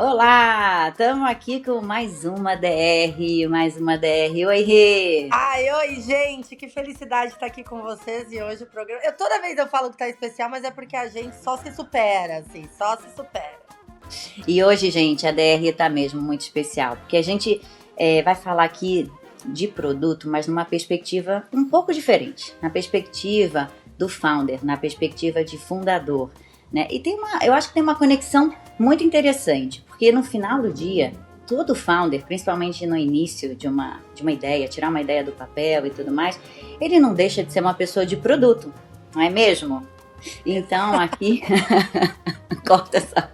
Olá, estamos aqui com mais uma DR. Oi, Rê. Ai, oi, gente, que felicidade estar aqui com vocês e hoje o programa. Toda vez eu falo que tá especial, mas é porque a gente só se supera, assim, só se supera. E hoje, gente, a DR tá mesmo muito especial, porque a gente vai falar aqui de produto, mas numa perspectiva um pouco diferente, na perspectiva do founder, na perspectiva de fundador, né? E eu acho que tem uma conexão muito interessante, porque no final do dia, todo founder, principalmente no início de uma ideia, tirar uma ideia do papel e tudo mais, ele não deixa de ser uma pessoa de produto, não é mesmo? Então aqui corta essa.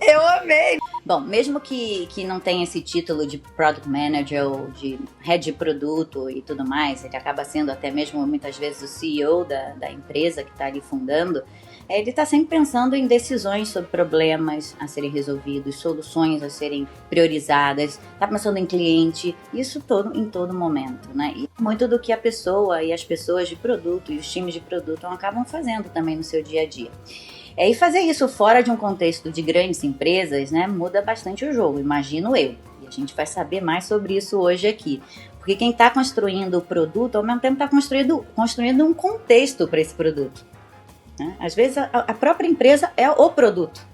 Eu amei! Bom, mesmo que não tenha esse título de Product Manager ou de Head de Produto e tudo mais, ele acaba sendo até mesmo muitas vezes o CEO da empresa que está ali fundando, ele está sempre pensando em decisões sobre problemas a serem resolvidos, soluções a serem priorizadas, está pensando em cliente, isso todo em todo momento, né? E muito do que a pessoa e as pessoas de produto e os times de produto acabam fazendo também no seu dia a dia. E fazer isso fora de um contexto de grandes empresas, né, muda bastante o jogo, imagino eu. E a gente vai saber mais sobre isso hoje aqui. Porque quem está construindo o produto, ao mesmo tempo está construindo um contexto para esse produto. Né? Às vezes a própria empresa é o produto.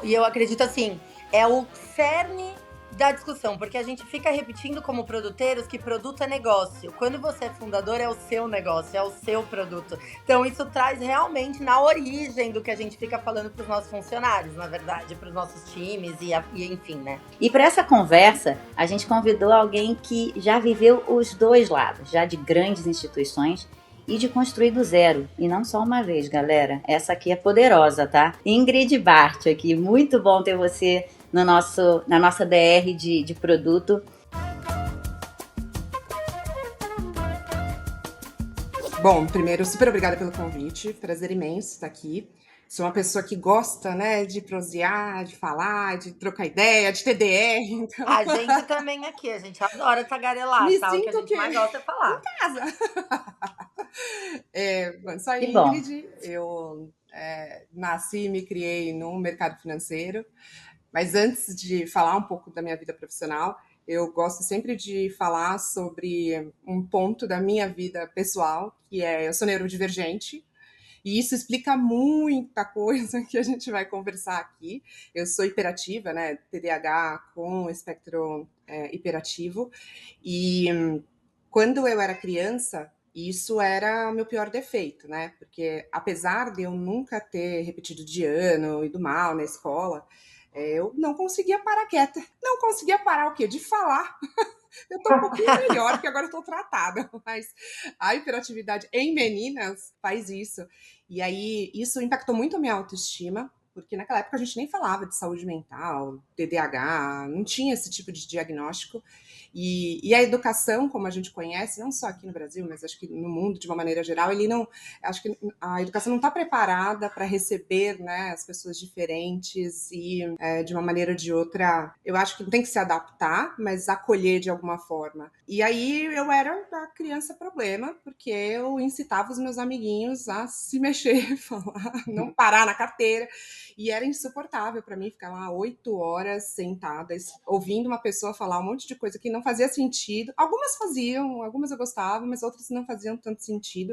E eu acredito assim, é o cerne da discussão, porque a gente fica repetindo como produteiros que produto é negócio. Quando você é fundador, é o seu negócio, é o seu produto. Então isso traz realmente na origem do que a gente fica falando para os nossos funcionários, na verdade, para os nossos times e enfim, né? E para essa conversa, a gente convidou alguém que já viveu os dois lados, já de grandes instituições e de construir do zero. E não só uma vez, galera. Essa aqui é poderosa, tá? Ingrid Bart aqui. Muito bom ter você no na nossa DR de produto. Bom, primeiro, super obrigada pelo convite. Prazer imenso estar aqui. Sou uma pessoa que gosta, né, de prosear, de falar, de trocar ideia, de TDR, então A gente também aqui, a gente adora tagarelar, me tá? O que a sinto gente que mais gosta é em falar. casa. Bom, sou a Que bom. Ingrid, eu nasci e me criei no mercado financeiro, mas antes de falar um pouco da minha vida profissional, eu gosto sempre de falar sobre um ponto da minha vida pessoal, que é eu sou neurodivergente, e isso explica muita coisa que a gente vai conversar aqui. Eu sou hiperativa, né? TDAH com espectro hiperativo. E quando eu era criança, isso era o meu pior defeito, né? Porque apesar de eu nunca ter repetido de ano, ido mal na escola, eu não conseguia parar quieta. Não conseguia parar o quê? De falar. Eu tô um pouquinho melhor, porque agora eu tô tratada, mas a hiperatividade em meninas faz isso. E aí, isso impactou muito a minha autoestima, porque naquela época a gente nem falava de saúde mental, TDAH, não tinha esse tipo de diagnóstico. E a educação, como a gente conhece, não só aqui no Brasil, mas acho que no mundo de uma maneira geral, ele não, acho que a educação não está preparada para receber, né, as pessoas diferentes e de uma maneira ou de outra, eu acho que tem que se adaptar, mas acolher de alguma forma. E aí eu era a criança problema, porque eu incitava os meus amiguinhos a se mexer, falar, não parar na carteira. E era insuportável para mim ficar lá 8 horas sentada, ouvindo uma pessoa falar um monte de coisa que não fazia sentido. Algumas faziam, algumas eu gostava, mas outras não faziam tanto sentido.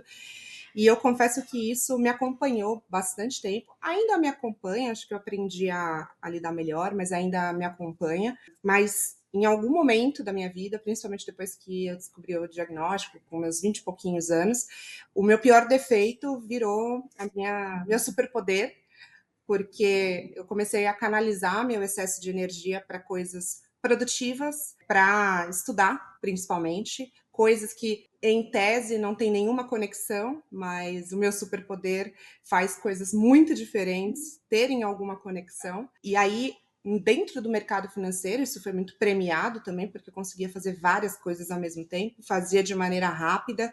E eu confesso que isso me acompanhou bastante tempo. Ainda me acompanha, acho que eu aprendi a lidar melhor, mas ainda me acompanha. Mas em algum momento da minha vida, principalmente depois que eu descobri o diagnóstico, com meus 20 e pouquinhos anos, o meu pior defeito virou meu superpoder, porque eu comecei a canalizar meu excesso de energia para coisas produtivas, para estudar, principalmente, coisas que em tese não tem nenhuma conexão, mas o meu superpoder faz coisas muito diferentes terem alguma conexão. E aí dentro do mercado financeiro, isso foi muito premiado também, porque eu conseguia fazer várias coisas ao mesmo tempo, fazia de maneira rápida,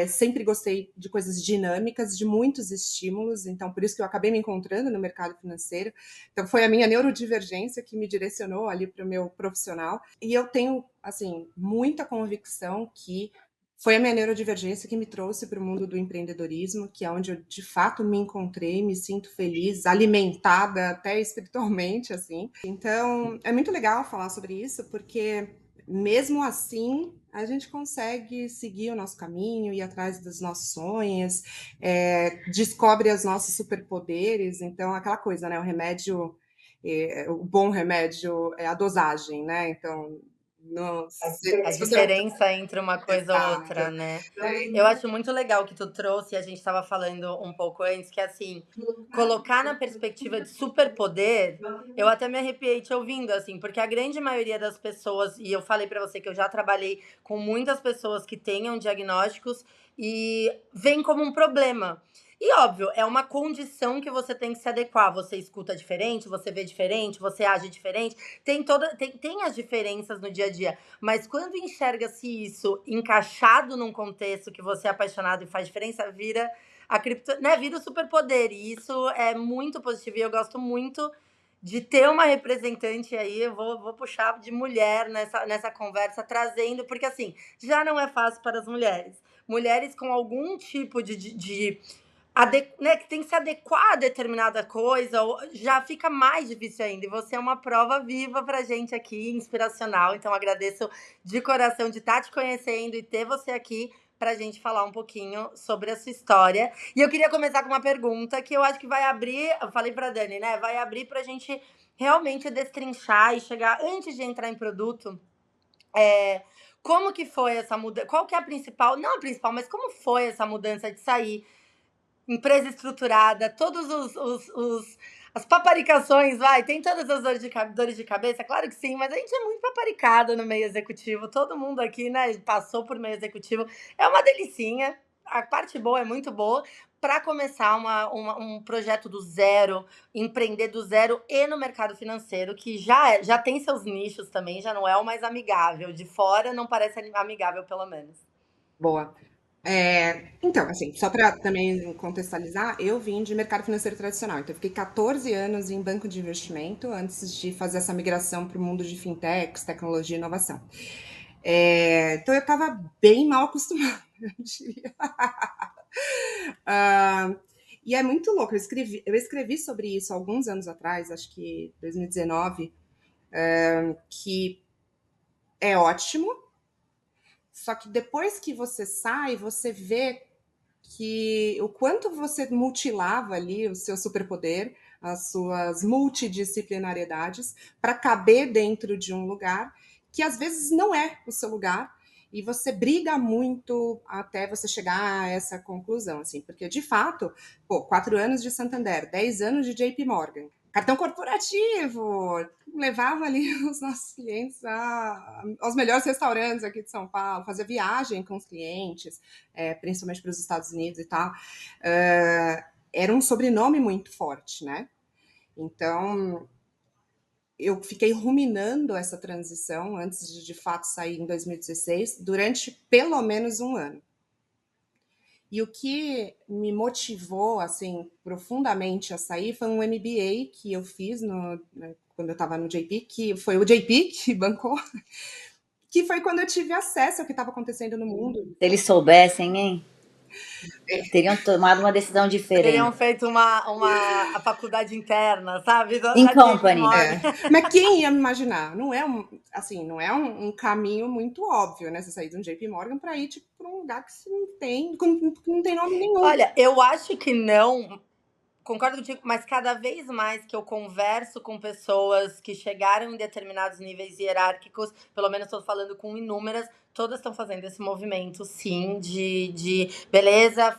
sempre gostei de coisas dinâmicas, de muitos estímulos, então por isso que eu acabei me encontrando no mercado financeiro. Então foi a minha neurodivergência que me direcionou ali para o meu profissional, e eu tenho, assim, muita convicção que Foi a minha neurodivergência que me trouxe para o mundo do empreendedorismo, que é onde eu de fato me encontrei, me sinto feliz, alimentada até espiritualmente, assim. Então, é muito legal falar sobre isso, porque mesmo assim a gente consegue seguir o nosso caminho, ir atrás dos nossos sonhos, descobre os nossos superpoderes. Então, aquela coisa, né? O remédio, o bom remédio é a dosagem, né? Então, A se você não... diferença entre uma coisa ou outra, Exato. né? Eu acho muito legal que tu trouxe, e a gente estava falando um pouco antes, que assim, colocar na perspectiva de superpoder, eu até me arrepiei te ouvindo, assim, porque a grande maioria das pessoas, e eu falei pra você que eu já trabalhei com muitas pessoas que tenham diagnósticos e vem como um problema. E óbvio, é uma condição que você tem que se adequar. Você escuta diferente, você vê diferente, você age diferente. Tem as diferenças no dia a dia. Mas quando enxerga-se isso encaixado num contexto que você é apaixonado e faz diferença, vira a cripto, né? Vira o superpoder. E isso é muito positivo. E eu gosto muito de ter uma representante aí. Eu vou puxar de mulher nessa conversa, trazendo, porque assim, já não é fácil para as mulheres. Mulheres com algum tipo de né, que tem que se adequar a determinada coisa, ou já fica mais difícil ainda. E você é uma prova viva pra gente aqui, inspiracional. Então, agradeço de coração de estar te conhecendo e ter você aqui pra gente falar um pouquinho sobre a sua história. E eu queria começar com uma pergunta que eu acho que vai abrir, eu falei pra Dani, né? Vai abrir pra gente realmente destrinchar e chegar, antes de entrar em produto, como que foi essa mudança? Qual que é a principal, não a principal, mas como foi essa mudança de sair empresa estruturada, todos as paparicações, vai, tem todas as dores de cabeça, claro que sim, mas a gente é muito paparicada no meio executivo, todo mundo aqui, né, passou por meio executivo, é uma delicinha, a parte boa é muito boa, para começar um projeto do zero, empreender do zero e no mercado financeiro, que já tem seus nichos também, já não é o mais amigável, de fora não parece amigável, pelo menos. Boa. Então, assim, só para também contextualizar, eu vim de mercado financeiro tradicional. Então, eu fiquei 14 anos em banco de investimento antes de fazer essa migração para o mundo de fintechs, tecnologia e inovação. Então, eu estava bem mal acostumada, eu diria. E é muito louco. Eu escrevi sobre isso alguns anos atrás, acho que 2019, que é ótimo. Só que depois que você sai, você vê que o quanto você mutilava ali o seu superpoder, as suas multidisciplinariedades, para caber dentro de um lugar que às vezes não é o seu lugar, e você briga muito até você chegar a essa conclusão, assim, porque de fato, 4 anos de Santander, 10 anos de JP Morgan, cartão corporativo, levava ali os nossos clientes aos melhores restaurantes aqui de São Paulo, fazia viagem com os clientes, principalmente para os Estados Unidos e tal. Era um sobrenome muito forte, né? Então, eu fiquei ruminando essa transição antes de fato sair em 2016, durante pelo menos um ano. E o que me motivou, assim, profundamente a sair foi um MBA que eu fiz quando eu estava no JP, que foi o JP que bancou, que foi quando eu tive acesso ao que estava acontecendo no mundo. Se eles soubessem, hein? Teriam tomado uma decisão Teriam diferente. feito a faculdade interna, sabe? Da In JP company. Morgan. Mas quem ia me imaginar? Não é um caminho muito óbvio, né? Você sair de um JP Morgan para ir tipo, para um lugar que não tem nome nenhum. Olha, eu acho que não. Concordo contigo, mas cada vez mais que eu converso com pessoas que chegaram em determinados níveis hierárquicos, pelo menos estou falando com inúmeras, todas estão fazendo esse movimento, sim, de beleza,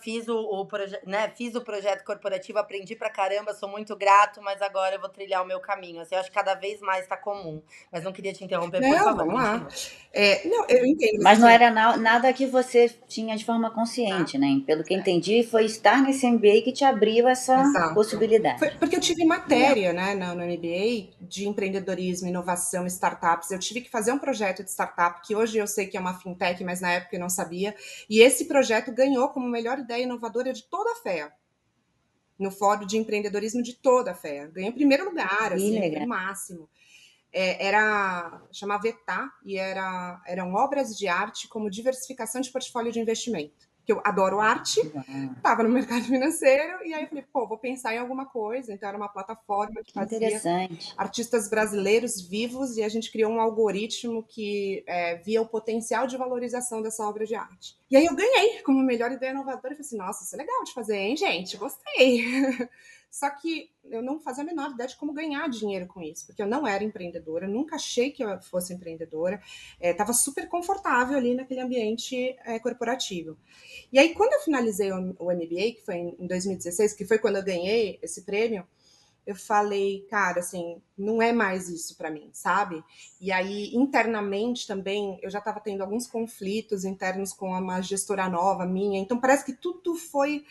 né, fiz o projeto corporativo, aprendi pra caramba, sou muito grato, mas agora eu vou trilhar o meu caminho. Assim, eu acho que cada vez mais está comum. Mas não queria te interromper, por Não, favor, vamos lá. continua. Não, eu entendo. Mas não era nada que você tinha de forma consciente, né? Pelo que entendi, foi estar nesse MBA que te abriu essa Exato. possibilidade. Foi porque eu tive matéria, né, no MBA de empreendedorismo, inovação, startups. Eu tive que fazer um projeto de startup, que hoje eu sei que é uma fintech, mas na época eu não sabia. E esse projeto ganhou como melhor ideia inovadora de toda a FEA. No Fórum de Empreendedorismo de toda a FEA. Ganhei em primeiro lugar, assim, foi o máximo. chamava ETA, e eram obras de arte como diversificação de portfólio de investimento. Que eu adoro arte, estava no mercado financeiro, e aí eu falei, pô, vou pensar em alguma coisa. Então era uma plataforma que fazia Interessante. artistas brasileiros vivos, e a gente criou um algoritmo que via o potencial de valorização dessa obra de arte. E aí eu ganhei como melhor ideia inovadora, e falei assim, nossa, isso é legal de fazer, hein, gente? Gostei. Só que eu não fazia a menor ideia de como ganhar dinheiro com isso, porque eu não era empreendedora, nunca achei que eu fosse empreendedora, estava super confortável ali naquele ambiente corporativo. E aí, quando eu finalizei o MBA, que foi em 2016, que foi quando eu ganhei esse prêmio, eu falei, cara, assim, não é mais isso para mim, sabe? E aí, internamente também, eu já estava tendo alguns conflitos internos com uma gestora nova minha, então parece que tudo foi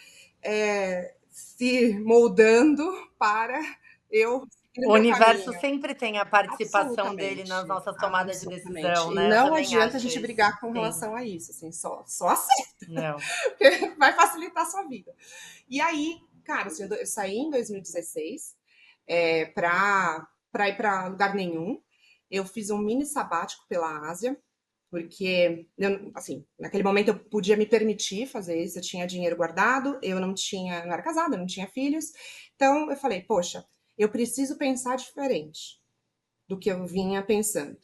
se moldando para eu seguir O o meu universo caminho. sempre tem a participação dele nas Absolutamente, nossas tomadas de absolutamente. decisão, E né? Eu não também adianta a acho gente isso. brigar com Sim, relação a isso, assim, só aceita, não. porque vai facilitar a sua vida. E aí, cara, assim, eu saí em 2016 para ir para lugar nenhum. Eu fiz um mini sabático pela Ásia, porque, assim, naquele momento eu podia me permitir fazer isso, eu tinha dinheiro guardado, eu não era casada, não tinha filhos. Então eu falei, poxa, eu preciso pensar diferente do que eu vinha pensando.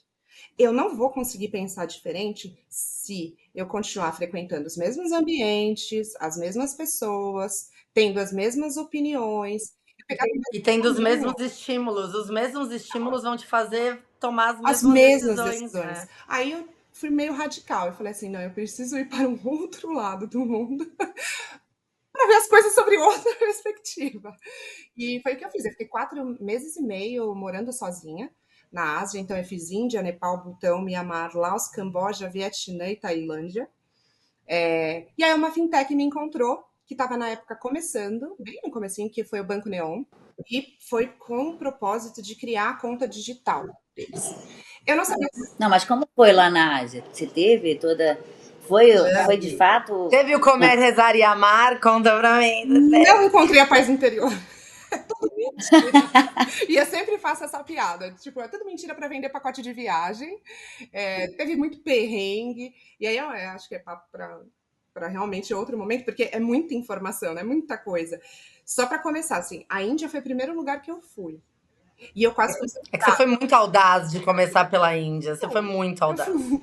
Eu não vou conseguir pensar diferente se eu continuar frequentando os mesmos ambientes, as mesmas pessoas, tendo as mesmas opiniões, pegar E tendo os mesmos estímulos vão te fazer tomar as as mesmas mesmas decisões, decisões. né? Aí eu fui meio radical. Eu falei assim, não, eu preciso ir para um outro lado do mundo para ver as coisas sobre outra perspectiva. E foi o que eu fiz. Eu fiquei 4 meses e meio morando sozinha na Ásia. Então eu fiz Índia, Nepal, Butão, Mianmar, Laos, Camboja, Vietnã e Tailândia. E aí uma fintech me encontrou, que estava na época começando, bem no comecinho, que foi o Banco Neon, e foi com o propósito de criar a conta digital deles. Eu não sabia. Não, mas como foi lá na Ásia? Você teve toda. Foi de fato. Teve o Comer, Rezar e Amar? Conta pra mim. Não encontrei a paz interior. É tudo mentira. E eu sempre faço essa piada. Tipo, é tudo mentira para vender pacote de viagem. Teve muito perrengue. E aí eu acho que é papo para realmente outro momento, porque é muita informação, né? Muita coisa. Só para começar, assim, a Índia foi o primeiro lugar que eu fui. E eu quase fui É que você foi muito audaz de começar pela Índia. Você foi muito eu audaz. fui,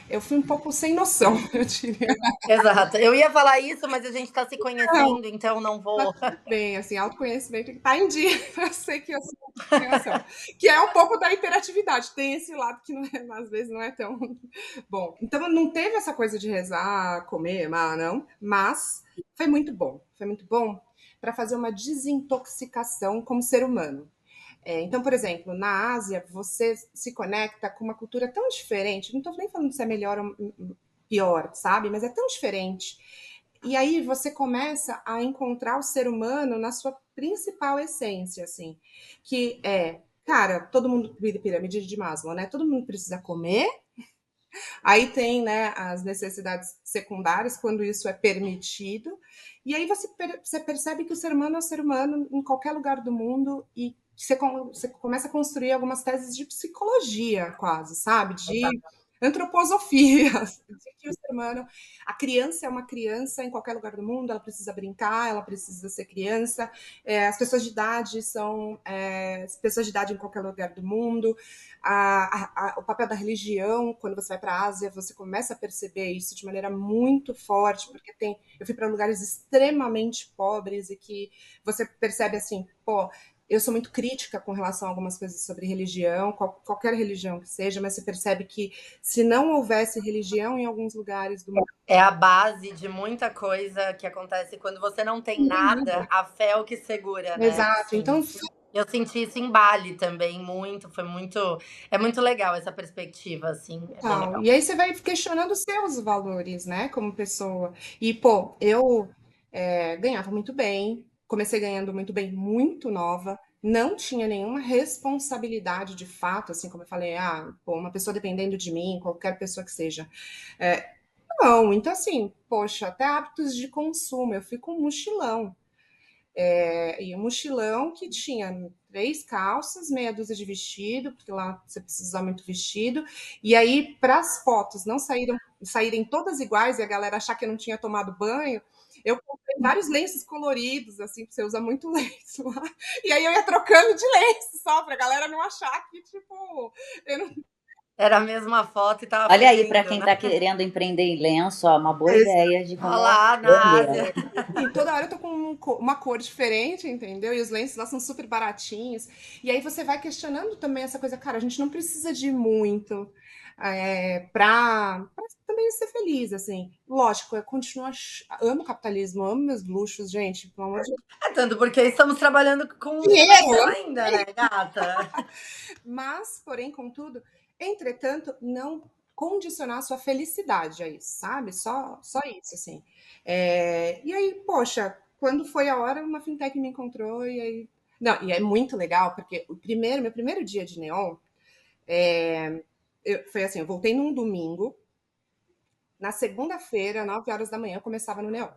eu fui um pouco sem noção, eu diria. Exato. Eu ia falar isso, mas a gente tá se Não, conhecendo, então não tá vou. tudo bem, assim, autoconhecimento que tá em dia. Eu sei que eu sou sem noção. Que é um pouco da hiperatividade. Tem esse lado que às vezes não é tão bom. Então não teve essa coisa de rezar, comer, não. Mas foi muito bom. Foi muito bom para fazer uma desintoxicação como ser humano. Então, por exemplo, na Ásia, você se conecta com uma cultura tão diferente. Não estou nem falando se é melhor ou pior, sabe? Mas é tão diferente. E aí você começa a encontrar o ser humano na sua principal essência, assim, que é, cara, todo mundo, pirâmide de Maslow, né? Todo mundo precisa comer. Aí tem, né, as necessidades secundárias, quando isso é permitido. E aí você percebe que o ser humano é o ser humano em qualquer lugar do mundo, e você começa a construir algumas teses de psicologia, quase, sabe? De antroposofia, de que o ser humano, a criança é uma criança em qualquer lugar do mundo, ela precisa brincar, ela precisa ser criança, as pessoas de idade são pessoas de idade em qualquer lugar do mundo, o papel da religião, quando você vai para a Ásia, você começa a perceber isso de maneira muito forte, porque eu fui para lugares extremamente pobres e que você percebe assim, pô, eu sou muito crítica com relação a algumas coisas sobre religião, qualquer religião que seja, mas você percebe que se não houvesse religião em alguns lugares do mundo. É a base de muita coisa que acontece quando você não tem nada, a fé é o que segura, né? Exato. Sim. Então, Eu senti isso em Bali também, foi muito, é muito legal essa perspectiva, assim, é bem legal. e aí você vai questionando os seus valores, né, como pessoa. E, pô, eu ganhava muito bem, comecei ganhando muito bem, muito nova, não tinha nenhuma responsabilidade de fato, assim como eu falei, pô, uma pessoa dependendo de mim, qualquer pessoa que seja. Não, então assim, poxa, até hábitos de consumo, eu fui com um mochilão. E um mochilão que tinha 3 calças, meia dúzia de vestido, porque lá você precisa usar muito vestido. E aí, para as fotos não saírem todas iguais e a galera achar que eu não tinha tomado banho, eu comprei vários lenços coloridos, assim, porque você usa muito lenço lá. E aí eu ia trocando de lenço só, pra galera não achar que, tipo, eu não. Era a mesma foto e tava Olha aí, para fedendo, quem né? está querendo empreender em lenço, ó, uma boa ideia de Olha como lá, na vender. Ásia. E toda hora eu tô com uma cor diferente, entendeu? E os lenços lá são super baratinhos. E aí você vai questionando também essa coisa, cara, a gente não precisa de muito pra também ser feliz, assim. Lógico, eu continuo, amo o capitalismo, amo meus luxos, gente, pelo amor de É tanto porque estamos trabalhando com o dinheiro. financeiro ainda, né, gata? Mas, porém, contudo, entretanto, não condicionar sua felicidade a isso, sabe? Só isso, assim. E aí, poxa, quando foi a hora, uma fintech me encontrou e aí. Não, e é muito legal, porque meu primeiro dia de Neon, foi assim, eu voltei num domingo, na segunda-feira, 9 horas da manhã, eu começava no Neon.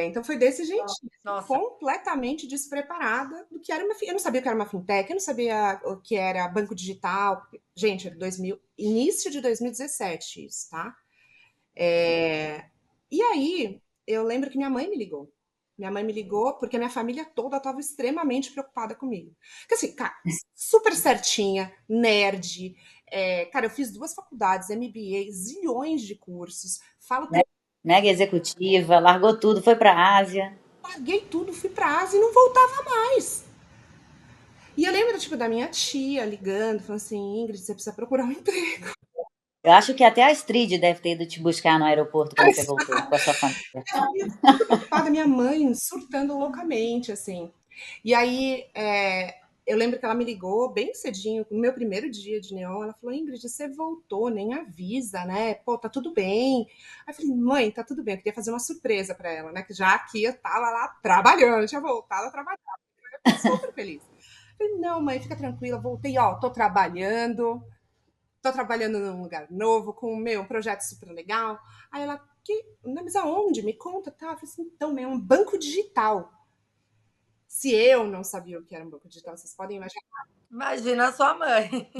Então foi desse jeitinho, Nossa, completamente despreparada do que era eu não sabia o que era uma fintech, eu não sabia o que era banco digital. Gente, era início de 2017 isso, tá? E aí, eu lembro que minha mãe me ligou. Minha mãe me ligou porque a minha família toda estava extremamente preocupada comigo. Porque assim, cara, super certinha, nerd. Cara, eu fiz 2 faculdades, MBA, zilhões de cursos, falo Mega executiva, largou tudo, foi para a Ásia. larguei tudo, fui pra Ásia e não voltava mais. E eu lembro, tipo, da minha tia ligando, falando assim, Ingrid, você precisa procurar um emprego. Eu acho que até a Astrid deve ter ido te buscar no aeroporto quando você voltou com a sua família. Eu super preocupada, minha mãe surtando loucamente, assim. E aí, eu lembro que ela me ligou bem cedinho, no meu primeiro dia de Neon, ela falou, Ingrid, você voltou, nem avisa, né? Pô, tá tudo bem. Aí eu falei, mãe, tá tudo bem, eu queria fazer uma surpresa pra ela, né? Que já aqui eu tava lá trabalhando, tinha voltado a trabalhar. Eu fiquei super feliz. Eu falei, não, mãe, fica tranquila, voltei, ó, tô trabalhando num lugar novo, com um projeto super legal. Aí ela, mas aonde? Me conta, tá? Eu falei assim, então, é um banco digital. Se eu não sabia o que era um banco digital, vocês podem imaginar. imagina a sua mãe.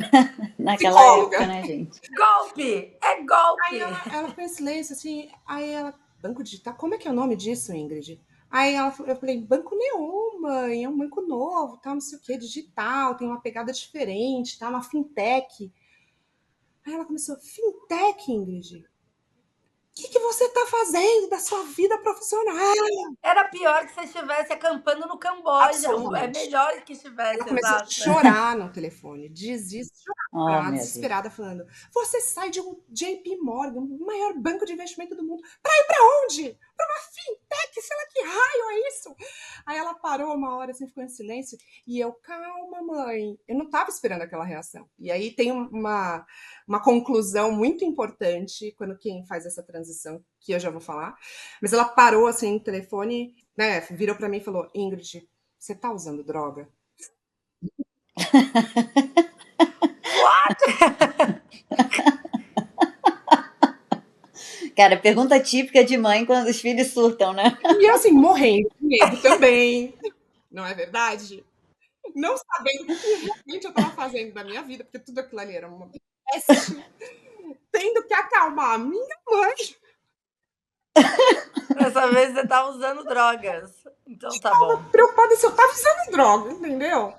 Naquela época, Psicóloga. né, gente? Golpe! É Aí golpe! ela ficou em silêncio, assim, aí ela, banco digital, como é que é o nome disso, Ingrid? Aí eu falei, Banco Neon, mãe, é um banco novo, tá, não sei o que, digital, tem uma pegada diferente, tá, uma fintech. Aí ela começou, fintech, Ingrid? O que você está fazendo da sua vida profissional? Era pior que você estivesse acampando no Camboja. É Absolutamente. melhor que Ela estivesse, começou a exato. chorar no telefone, Oh, meu Deus. desesperada, falando: Você sai de um JP Morgan, o maior banco de investimento do mundo, para ir para onde? Para uma fintech, sei lá que raio é isso? Aí ela parou uma hora, assim, ficou em silêncio, e eu, calma, mãe. Eu não estava esperando aquela reação. E aí tem uma conclusão muito importante quando quem faz essa transição, que eu já vou falar, mas ela parou assim no telefone, né? Virou para mim e falou: Ingrid, você tá usando droga? What? Cara, pergunta típica de mãe quando os filhos surtam, né? E eu, assim, morrendo de medo também. Não é verdade? Não sabendo o que realmente eu estava fazendo da minha vida, porque tudo aquilo ali era uma peste. Tendo que acalmar a minha mãe. Dessa vez você tá usando drogas. Então tá bom. Preocupada se eu estava usando droga, entendeu?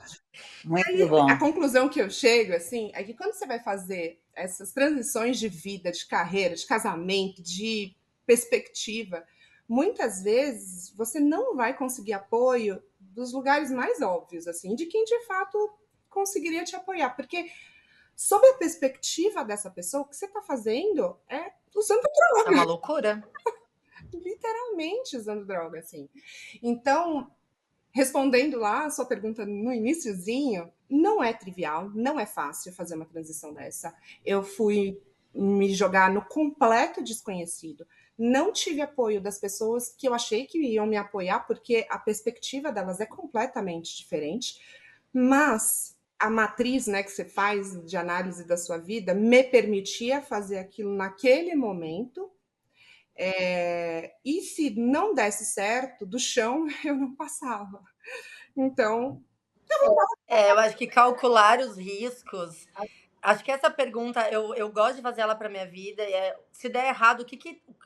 Muito A bom. conclusão que eu chego, assim, é que quando você vai fazer essas transições de vida, de carreira, de casamento, de perspectiva, muitas vezes você não vai conseguir apoio dos lugares mais óbvios, assim, de quem de fato conseguiria te apoiar. Porque, sob a perspectiva dessa pessoa, o que você está fazendo é usando É uma droga, loucura. literalmente usando droga, assim. Então, respondendo lá a sua pergunta no iniciozinho, não é trivial, não é fácil fazer uma transição dessa. Eu fui me jogar no completo desconhecido. Não tive apoio das pessoas que eu achei que iam me apoiar, porque a perspectiva delas é completamente diferente. Mas a matriz, né, que você faz de análise da sua vida me permitia fazer aquilo naquele momento. E se não desse certo, do chão eu não passava. Então, Eu acho que calcular os riscos. Acho que essa pergunta eu gosto de fazer ela para minha vida. Se der errado,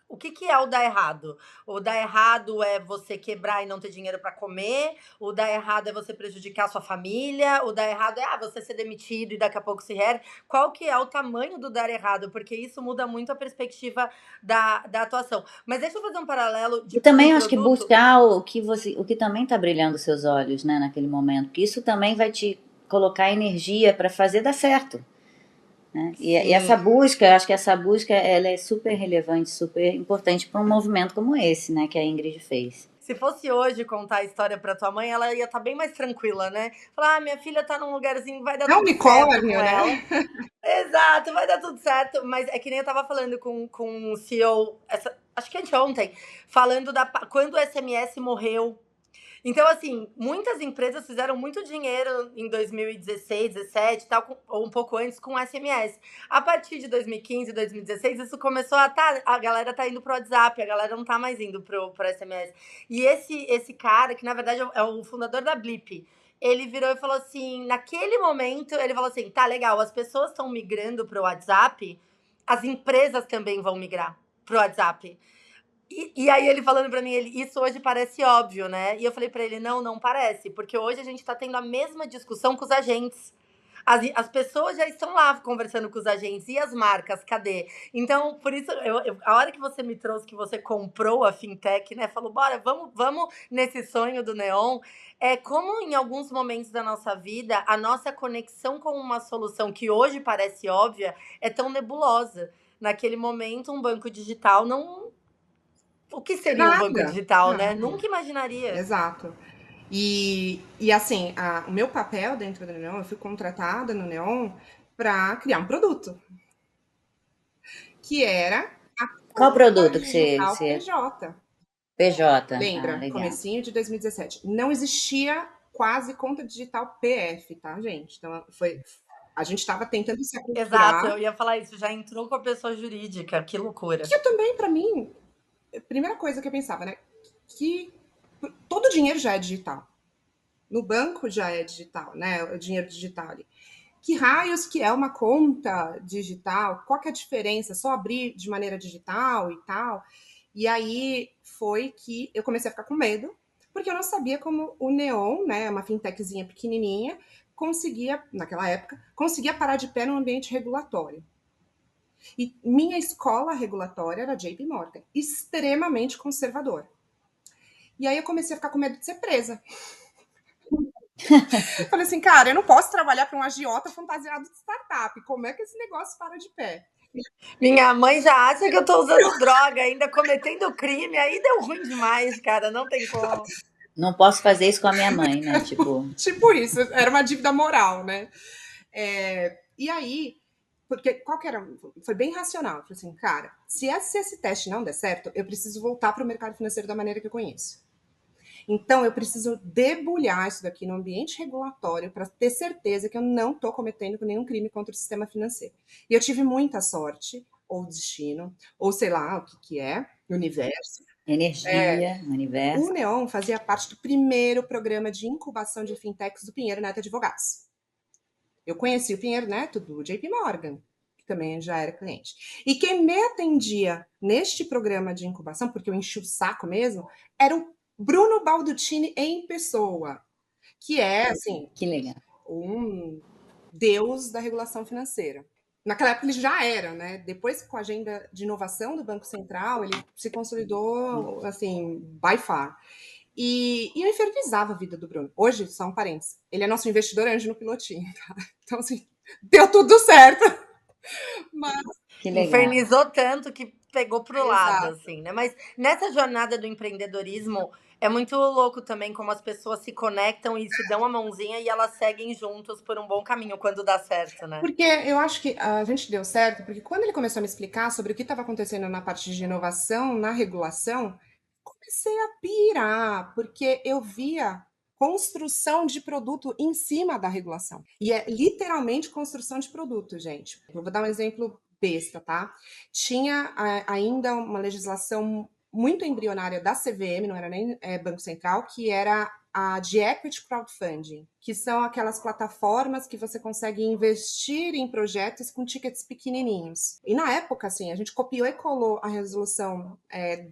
o que é o dar errado? O dar errado é você quebrar e não ter dinheiro para comer. O dar errado é você prejudicar a sua família. O dar errado é você ser demitido e daqui a pouco se reergue. Qual que é o tamanho do dar errado? Porque isso muda muito a perspectiva da atuação. Mas deixa eu fazer um paralelo E com também um eu acho que produto. buscar o que também está brilhando os seus olhos, né, naquele momento, porque isso também vai te colocar energia para fazer dar certo, né? E essa Sim. busca, eu acho que essa busca ela é super relevante, super importante para um movimento como esse, né, que a Ingrid fez. Se fosse hoje contar a história pra tua mãe, ela ia estar bem mais tranquila, né? Falar, minha filha tá num lugarzinho, vai dar É um tudo certo com unicórnio, né? ela. Exato, vai dar tudo certo. Mas é que nem eu tava falando com o CEO, acho que anteontem, falando quando o SMS morreu. Então, assim, muitas empresas fizeram muito dinheiro em 2016, 17, tal, ou um pouco antes, com SMS. A partir de 2015, 2016, isso começou a galera tá indo pro WhatsApp, a galera não tá mais indo pro SMS. E esse cara, que na verdade é o fundador da Blip, ele virou e falou assim, naquele momento, ele falou assim, tá legal, as pessoas estão migrando pro WhatsApp, as empresas também vão migrar pro WhatsApp. E aí ele falando pra mim, isso hoje parece óbvio, né? E eu falei pra ele, não, não parece, porque hoje a gente tá tendo a mesma discussão com os agentes. As pessoas já estão lá conversando com os agentes. E as marcas, cadê? Então, por isso, a hora que você me trouxe que você comprou a fintech, né? Falou, bora, vamos nesse sonho do Neon. É como em alguns momentos da nossa vida, a nossa conexão com uma solução que hoje parece óbvia é tão nebulosa. Naquele momento, um banco digital não, o que seria um banco Nada, digital, né? nada. Nunca imaginaria. Exato. E assim, o meu papel dentro do Neon, eu fui contratada no Neon para criar um produto, que era a Qual conta produto que digital você PJ. PJ? Ah, Lembra? legal. Comecinho de 2017. Não existia quase conta digital PF, tá, gente? Então, a gente estava tentando se Exato, aculturar. eu ia falar isso, já entrou com a pessoa jurídica, que loucura. Que eu também, para mim, a primeira coisa que eu pensava, né? Que todo dinheiro já é digital. No banco já é digital, né? O dinheiro digital ali. Que raios que é uma conta digital? Qual que é a diferença? Só abrir de maneira digital e tal? E aí foi que eu comecei a ficar com medo, porque eu não sabia como o Neon, né, uma fintechzinha pequenininha, conseguia, naquela época, conseguia parar de pé no ambiente regulatório. E minha escola regulatória era JP Morgan, extremamente conservador. E aí eu comecei a ficar com medo de ser presa. Falei assim, cara, eu não posso trabalhar para um agiota fantasiado de startup. Como é que esse negócio para de pé? Minha mãe já acha que eu tô usando droga, ainda cometendo crime, aí deu ruim demais, cara, não tem como. Não posso fazer isso com a minha mãe, né? Tipo, Tipo isso, era uma dívida moral, né? E aí, porque qual que era? Foi bem racional. Eu falei assim, cara, se esse teste não der certo, eu preciso voltar para o mercado financeiro da maneira que eu conheço. Então, eu preciso debulhar isso daqui no ambiente regulatório para ter certeza que eu não estou cometendo nenhum crime contra o sistema financeiro. E eu tive muita sorte, ou destino, ou sei lá o que, que é, universo. energia, O universo. Neon fazia parte do primeiro programa de incubação de fintechs do Pinheiro Neto Advogados. Eu conheci o Pinheiro Neto do JP Morgan, que também já era cliente. E quem me atendia neste programa de incubação, porque eu enchi o saco mesmo, era o Bruno Balducci em pessoa, que é, assim, Que legal. um deus da regulação financeira. Naquela época ele já era, né? Depois, com a agenda de inovação do Banco Central, ele se consolidou, assim, by far. E eu infernizava a vida do Bruno. Hoje, só um parênteses, ele é nosso investidor anjo no pilotinho, tá? Então, assim, deu tudo certo. Mas, Que legal. Infernizou tanto que pegou pro lado, exato. assim, né? Mas nessa jornada do empreendedorismo, é muito louco também como as pessoas se conectam e se dão a mãozinha e elas seguem juntos por um bom caminho quando dá certo, né? Porque eu acho que a gente deu certo, porque quando ele começou a me explicar sobre o que estava acontecendo na parte de inovação, na regulação, comecei a pirar, porque eu via construção de produto em cima da regulação. E é literalmente construção de produto, gente. Eu vou dar um exemplo besta, tá? Tinha ainda uma legislação muito embrionária da CVM, não era nem Banco Central, que era a de Equity Crowdfunding, que são aquelas plataformas que você consegue investir em projetos com tickets pequenininhos. E na época, assim, a gente copiou e colou a resolução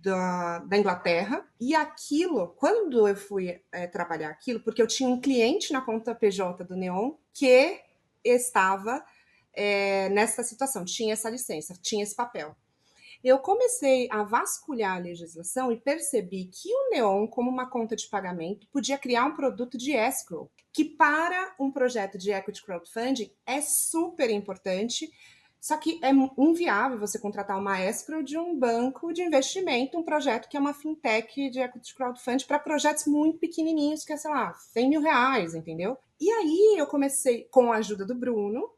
da Inglaterra, e aquilo, quando eu fui trabalhar aquilo, porque eu tinha um cliente na conta PJ do Neon que estava nessa situação, tinha essa licença, tinha esse papel. Eu comecei a vasculhar a legislação e percebi que o Neon, como uma conta de pagamento, podia criar um produto de escrow, que para um projeto de equity crowdfunding é super importante, só que é inviável você contratar uma escrow de um banco de investimento, um projeto que é uma fintech de equity crowdfunding para projetos muito pequenininhos, que é, sei lá, 100 mil reais, entendeu? E aí eu comecei, com a ajuda do Bruno,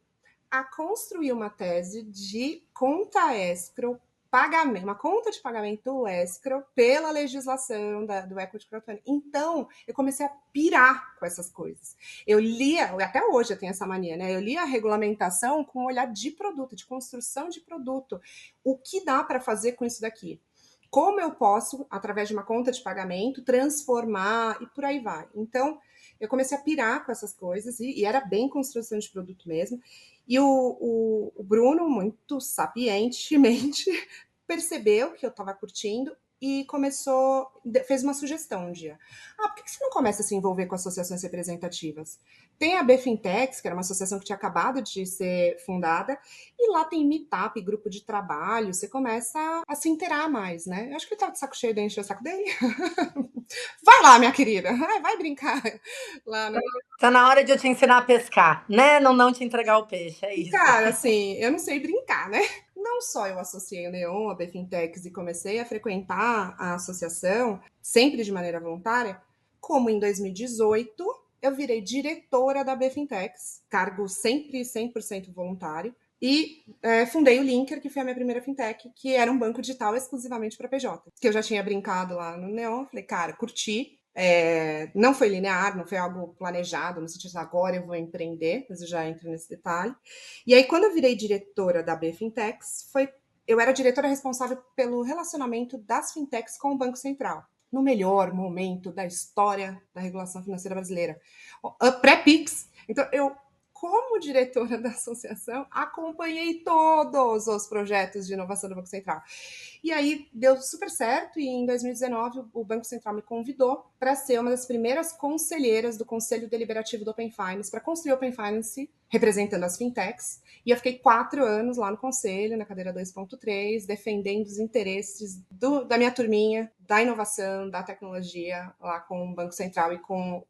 a construir uma tese de conta escrow, pagamento, uma conta de pagamento escrow pela legislação do equity crowdfunding. Então, eu comecei a pirar com essas coisas. Eu lia, até hoje eu tenho essa mania, né? Eu lia a regulamentação com um olhar de produto, de construção de produto. O que dá para fazer com isso daqui? Como eu posso, através de uma conta de pagamento, transformar e por aí vai. Então, eu comecei a pirar com essas coisas e era bem construção de produto mesmo. E o Bruno, muito sapientemente, percebeu que eu estava curtindo e fez uma sugestão um dia. Por que você não começa a se envolver com associações representativas? Tem a BFintex, que era uma associação que tinha acabado de ser fundada, e lá tem meetup, grupo de trabalho, você começa a se inteirar mais, né? Eu acho que ele estava de saco cheio de encher o saco dele. Vai lá, minha querida, vai brincar lá no... Tá na hora de eu te ensinar a pescar, né? Não te entregar o peixe, é isso. Cara, assim, eu não sei brincar, né? Não só eu associei o Neon, a BFintex, e comecei a frequentar a associação, sempre de maneira voluntária, como em 2018 eu virei diretora da BFintex, cargo sempre 100% voluntário, e fundei o Linker, que foi a minha primeira fintech, que era um banco digital exclusivamente para PJ. Que eu já tinha brincado lá no Neon, falei, cara, curti. Não foi linear, não foi algo planejado, no sentido de agora eu vou empreender, mas eu já entro nesse detalhe. E aí, quando eu virei diretora da BFintex, eu era diretora responsável pelo relacionamento das fintechs com o Banco Central, no melhor momento da história da regulação financeira brasileira, pré-PIX. Então, eu, como diretora da associação, acompanhei todos os projetos de inovação do Banco Central. E aí deu super certo, e em 2019 o Banco Central me convidou para ser uma das primeiras conselheiras do Conselho Deliberativo do Open Finance, para construir o Open Finance representando as fintechs. E eu fiquei 4 anos lá no conselho, na cadeira 2.3, defendendo os interesses da minha turminha, da inovação, da tecnologia, lá com o Banco Central e com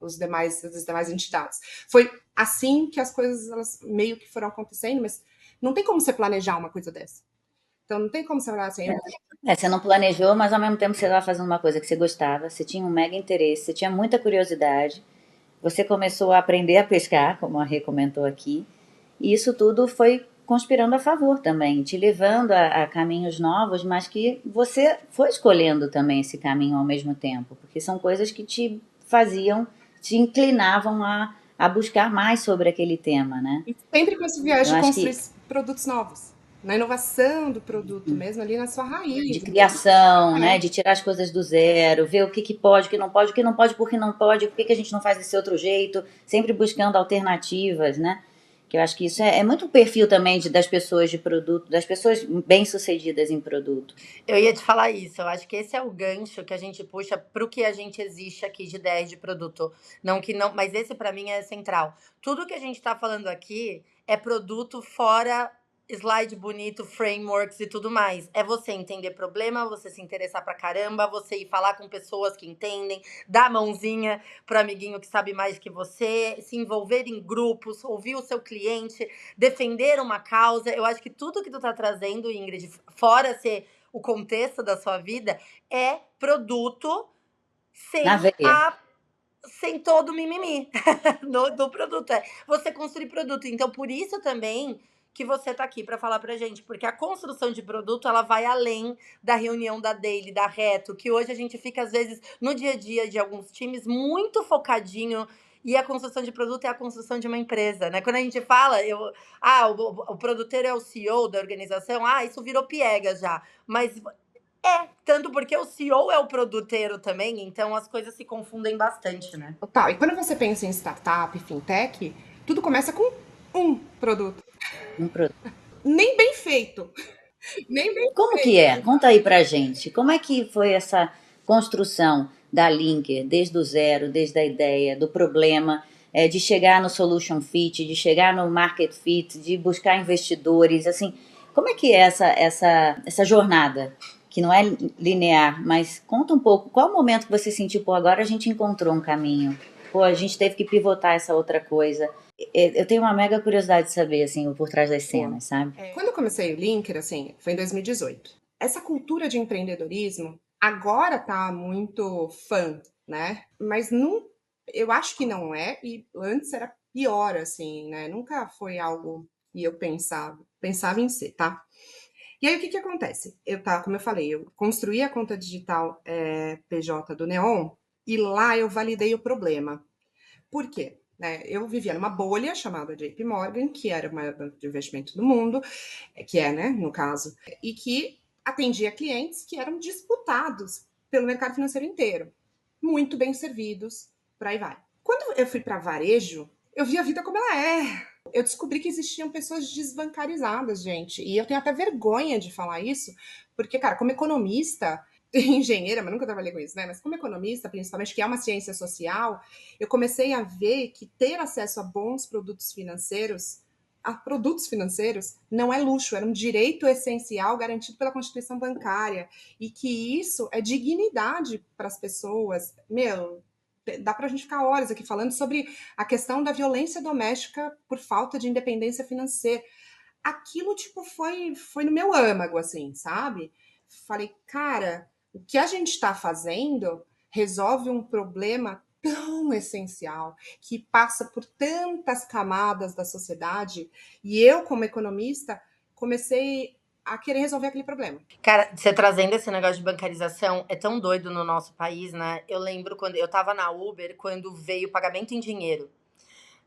as demais entidades. Foi assim que as coisas elas meio que foram acontecendo, mas não tem como você planejar uma coisa dessa. Então não tem como você falar assim. Você não planejou, mas ao mesmo tempo você estava fazendo uma coisa que você gostava, você tinha um mega interesse, você tinha muita curiosidade, você começou a aprender a pescar, como a Rê comentou aqui, e isso tudo foi conspirando a favor também, te levando a caminhos novos, mas que você foi escolhendo também esse caminho ao mesmo tempo, porque são coisas que te faziam, te inclinavam a buscar mais sobre aquele tema, né? E sempre com esse viés de construir produtos novos. Na inovação do produto mesmo, ali na sua raiz. De criação, né? De tirar as coisas do zero, ver o que pode, o que não pode, por que não pode, por que a gente não faz desse outro jeito, sempre buscando alternativas, né? Que eu acho que isso é muito o perfil também das pessoas de produto, das pessoas bem-sucedidas em produto. Eu ia te falar isso, eu acho que esse é o gancho que a gente puxa para o que a gente existe aqui de ideias de produto. Mas esse para mim é central. Tudo que a gente está falando aqui é produto fora slide bonito, frameworks e tudo mais. É você entender problema, você se interessar pra caramba, você ir falar com pessoas que entendem, dar a mãozinha pro amiguinho que sabe mais que você, se envolver em grupos, ouvir o seu cliente, defender uma causa. Eu acho que tudo que tu tá trazendo, Ingrid, fora ser o contexto da sua vida, é produto sem todo o mimimi do produto. É você construir produto. Então, por isso também que você tá aqui para falar pra gente, porque a construção de produto, ela vai além da reunião da daily, da reto, que hoje a gente fica, às vezes, no dia a dia de alguns times, muito focadinho, e a construção de produto é a construção de uma empresa, né? Quando a gente fala, o produtor é o CEO da organização, isso virou piegas já, mas Tanto porque o CEO é o produteiro também, então as coisas se confundem bastante, né? Total. E quando você pensa em startup, fintech, tudo começa com um produto. Um pro- Nem bem feito. Nem bem Como que feito. é? Conta aí pra gente. Como é que foi essa construção da Linker, desde o zero, desde a ideia, do problema, de chegar no solution fit, de chegar no market fit, de buscar investidores, assim, como é que é essa jornada? Que não é linear, mas conta um pouco, qual o momento que você sentiu, pô, agora a gente encontrou um caminho, pô, a gente teve que pivotar essa outra coisa. Eu tenho uma mega curiosidade de saber, assim, o por trás das cenas, sabe? Quando eu comecei o Linker, assim, foi em 2018. Essa cultura de empreendedorismo agora tá muito fã, né? Mas não, eu acho que não é, e antes era pior, assim, né? Nunca foi algo que eu pensava em ser, tá? E aí, o que que acontece? Como eu falei, eu construí a conta digital PJ do Neon e lá eu validei o problema. Por quê? Né, eu vivia numa bolha chamada JP Morgan, que era o maior banco de investimento do mundo, que é, né, no caso, e que atendia clientes que eram disputados pelo mercado financeiro inteiro, muito bem servidos, por aí vai. Quando eu fui para varejo, eu vi a vida como ela é. Eu descobri que existiam pessoas desbancarizadas, gente. E eu tenho até vergonha de falar isso, porque, cara, como economista, engenheira, mas nunca trabalhei com isso, né? Mas como economista, principalmente, que é uma ciência social, eu comecei a ver que ter acesso a bons produtos financeiros não é luxo, era um direito essencial garantido pela Constituição Bancária e que isso é dignidade para as pessoas. Meu, dá para a gente ficar horas aqui falando sobre a questão da violência doméstica por falta de independência financeira. Aquilo, tipo, foi no meu âmago, assim, sabe? Falei, cara, o que a gente está fazendo resolve um problema tão essencial, que passa por tantas camadas da sociedade, e eu, como economista, comecei a querer resolver aquele problema. Cara, você trazendo esse negócio de bancarização, é tão doido no nosso país, né? Eu lembro quando eu tava na Uber, quando veio o pagamento em dinheiro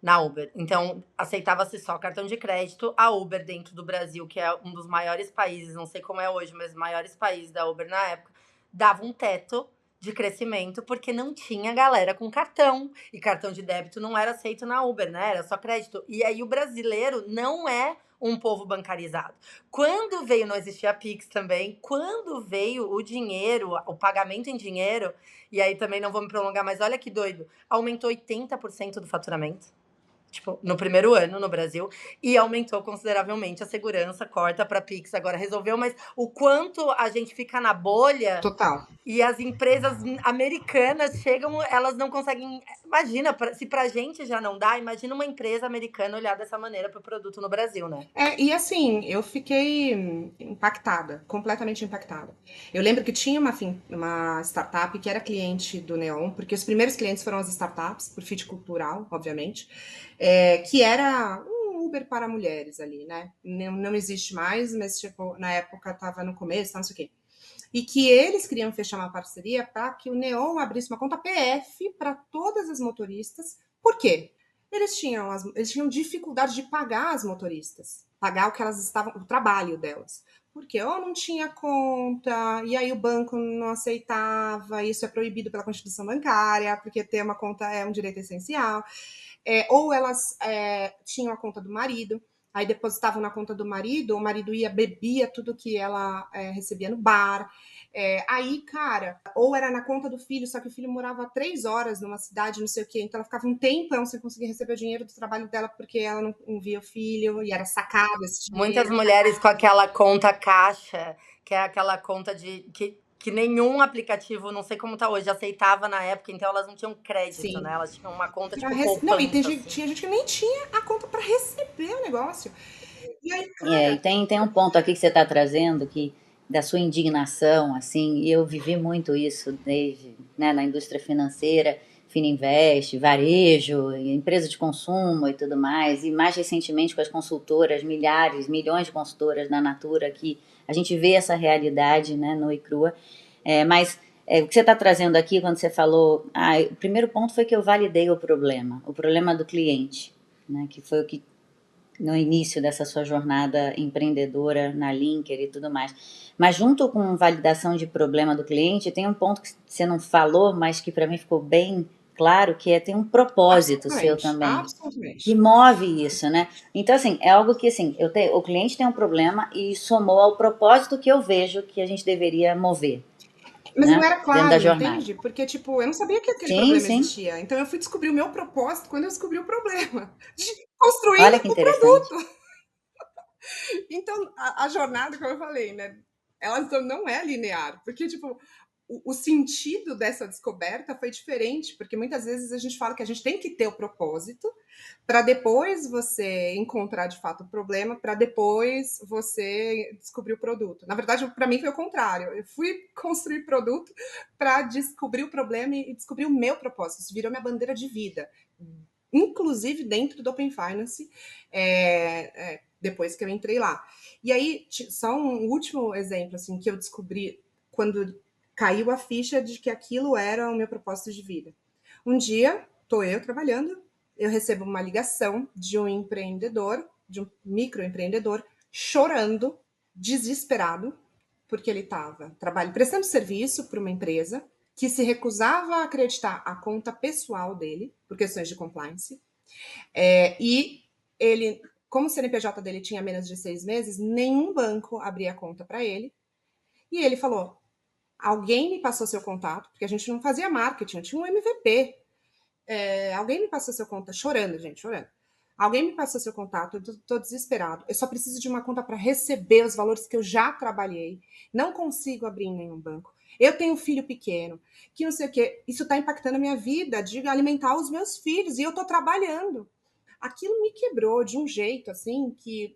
na Uber. Então, aceitava-se só cartão de crédito. A Uber, dentro do Brasil, que é um dos maiores países, não sei como é hoje, mas maiores países da Uber na época, dava um teto de crescimento porque não tinha galera com cartão. E cartão de débito não era aceito na Uber, né? Era só crédito. E aí o brasileiro não é um povo bancarizado. Quando veio, não existia Pix também, quando veio o dinheiro, o pagamento em dinheiro, e aí também não vou me prolongar, mas olha que doido, aumentou 80% do faturamento. Tipo, no primeiro ano no Brasil, e aumentou consideravelmente a segurança, corta para Pix, agora resolveu, mas o quanto a gente fica na bolha. Total. E as empresas americanas chegam, elas não conseguem. Imagina, se pra gente já não dá, imagina uma empresa americana olhar dessa maneira pro produto no Brasil, né? E assim, eu fiquei impactada, completamente impactada. Eu lembro que tinha uma startup que era cliente do Neon, porque os primeiros clientes foram as startups, por fit cultural, obviamente, que era um Uber para mulheres ali, né? Não existe mais, mas tipo, na época estava no começo, não sei o quê. E que eles queriam fechar uma parceria para que o Neon abrisse uma conta PF para todas as motoristas. Por quê? Eles tinham dificuldade de pagar as motoristas, pagar o trabalho delas. Porque ou não tinha conta, e aí o banco não aceitava, isso é proibido pela Constituição Bancária, porque ter uma conta é um direito essencial. Ou elas tinham a conta do marido, aí depositavam na conta do marido, o marido bebia tudo que ela recebia no bar. Aí, cara, ou era na conta do filho, só que o filho morava 3 horas numa cidade, não sei o quê, então ela ficava um tempão sem conseguir receber o dinheiro do trabalho dela porque ela não via o filho e era sacado esse dinheiro. Muitas mulheres com aquela conta caixa, que é aquela conta que nenhum aplicativo, não sei como tá hoje, aceitava na época, então elas não tinham crédito, Sim. né? Elas tinham uma conta tipo Não, poupança, e assim. tinha gente que nem tinha a conta para receber o negócio. E aí, E tem um ponto aqui que você está trazendo, que da sua indignação, assim, e eu vivi muito isso desde, né, na indústria financeira, Fininvest, varejo, empresa de consumo e tudo mais, e mais recentemente com as consultoras, milhares, milhões de consultoras da Natura, que a gente vê essa realidade, né, nua e crua. Mas o que você está trazendo aqui, quando você falou, o primeiro ponto foi que eu validei o problema do cliente, né, que foi o que no início dessa sua jornada empreendedora na Linker e tudo mais. Mas junto com validação de problema do cliente, tem um ponto que você não falou, mas que para mim ficou bem claro, que é ter um propósito seu Absolutamente, também, que absolutamente. move isso, né? Então, assim, é algo que, assim, o cliente tem um problema e somou ao propósito que eu vejo que a gente deveria mover, Mas não né? era Dentro da claro, jornada. entende? Porque, tipo, eu não sabia que aquele Sim, problema sim. existia. Então eu fui descobrir o meu propósito quando eu descobri o problema. Construindo Olha que o interessante. produto. Então, a jornada, como eu falei, né? Ela não é linear. Porque, tipo, o sentido dessa descoberta foi diferente. Porque muitas vezes a gente fala que a gente tem que ter o propósito para depois você encontrar de fato o problema, para depois você descobrir o produto. Na verdade, para mim foi o contrário. Eu fui construir produto para descobrir o problema e descobrir o meu propósito. Isso virou minha bandeira de vida, inclusive dentro do Open Finance, depois que eu entrei lá. E aí, só um último exemplo assim que eu descobri quando caiu a ficha de que aquilo era o meu propósito de vida. Um dia, estou eu trabalhando, eu recebo uma ligação de um empreendedor, de um microempreendedor, chorando, desesperado, porque ele estava prestando serviço para uma empresa que se recusava a acreditar a conta pessoal dele, por questões de compliance, e ele, como o CNPJ dele tinha menos de 6 meses, nenhum banco abria conta para ele, e ele falou, alguém me passou seu contato, porque a gente não fazia marketing, tinha um MVP, alguém me passou seu contato, chorando, gente, chorando. Alguém me passou seu contato, eu tô desesperado. Eu só preciso de uma conta para receber os valores que eu já trabalhei. Não consigo abrir em nenhum banco. Eu tenho um filho pequeno, que não sei o quê. Isso está impactando a minha vida de alimentar os meus filhos e eu tô trabalhando. Aquilo me quebrou de um jeito assim que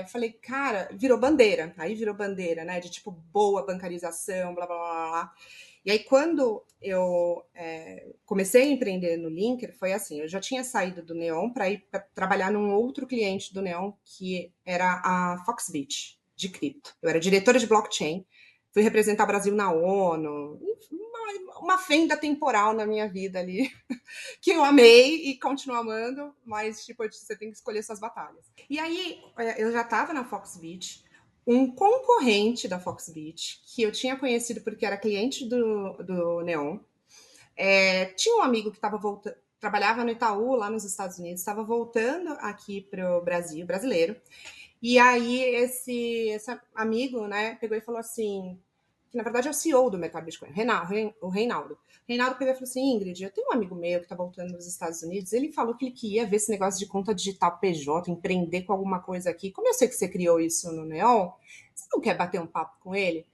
eu falei, cara, virou bandeira. Aí virou bandeira, né? De tipo boa bancarização, blá blá blá blá. E aí, quando eu comecei a empreender no Linker, foi assim: eu já tinha saído do Neon para ir pra trabalhar num outro cliente do Neon, que era a Foxbit, de cripto. Eu era diretora de blockchain, fui representar o Brasil na ONU, uma fenda temporal na minha vida ali, que eu amei e continuo amando, mas tipo, você tem que escolher suas batalhas. E aí, eu já estava na Foxbit, um concorrente da Foxbit, que eu tinha conhecido porque era cliente do Neon. Tinha um amigo que estava voltando, trabalhava no Itaú, lá nos Estados Unidos, estava voltando aqui para o Brasil, brasileiro. E aí esse amigo, né, pegou e falou assim, que na verdade é o CEO do mercado Bitcoin, o Reinaldo. O Reinaldo pegou e falou assim, Ingrid, eu tenho um amigo meu que está voltando dos Estados Unidos, ele falou que ele queria ver esse negócio de conta digital PJ, empreender com alguma coisa aqui. Como eu sei que você criou isso no Neon, você não quer bater um papo com ele?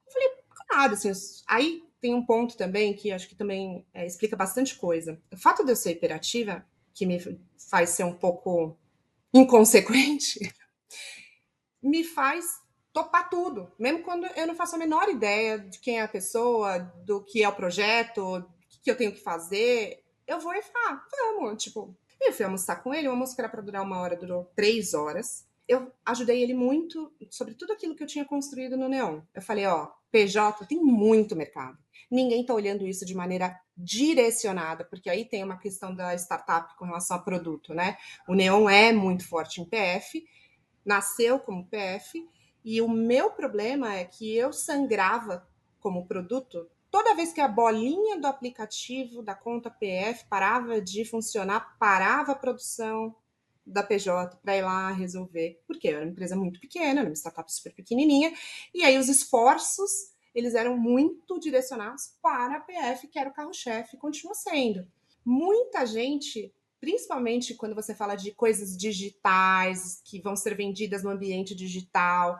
Eu falei, claro, assim, aí tem um ponto também que acho que também explica bastante coisa. O fato de eu ser hiperativa, que me faz ser um pouco inconsequente, me faz topar tudo, mesmo quando eu não faço a menor ideia de quem é a pessoa, do que é o projeto, o que eu tenho que fazer, eu vou e falo, vamos, tipo, eu fui almoçar com ele, o almoço que era para durar 1 hora, durou 3 horas. Eu ajudei ele muito sobre tudo aquilo que eu tinha construído no Neon. Eu falei, ó, PJ tem muito mercado. Ninguém está olhando isso de maneira direcionada, porque aí tem uma questão da startup com relação a produto, né? O Neon é muito forte em PF, nasceu como PF, e o meu problema é que eu sangrava como produto toda vez que a bolinha do aplicativo da conta PF parava de funcionar, parava a produção da PJ para ir lá resolver, porque eu era uma empresa muito pequena, uma startup super pequenininha, e aí os esforços eles eram muito direcionados para a PF, que era o carro-chefe, continua sendo. Muita gente, principalmente quando você fala de coisas digitais que vão ser vendidas no ambiente digital,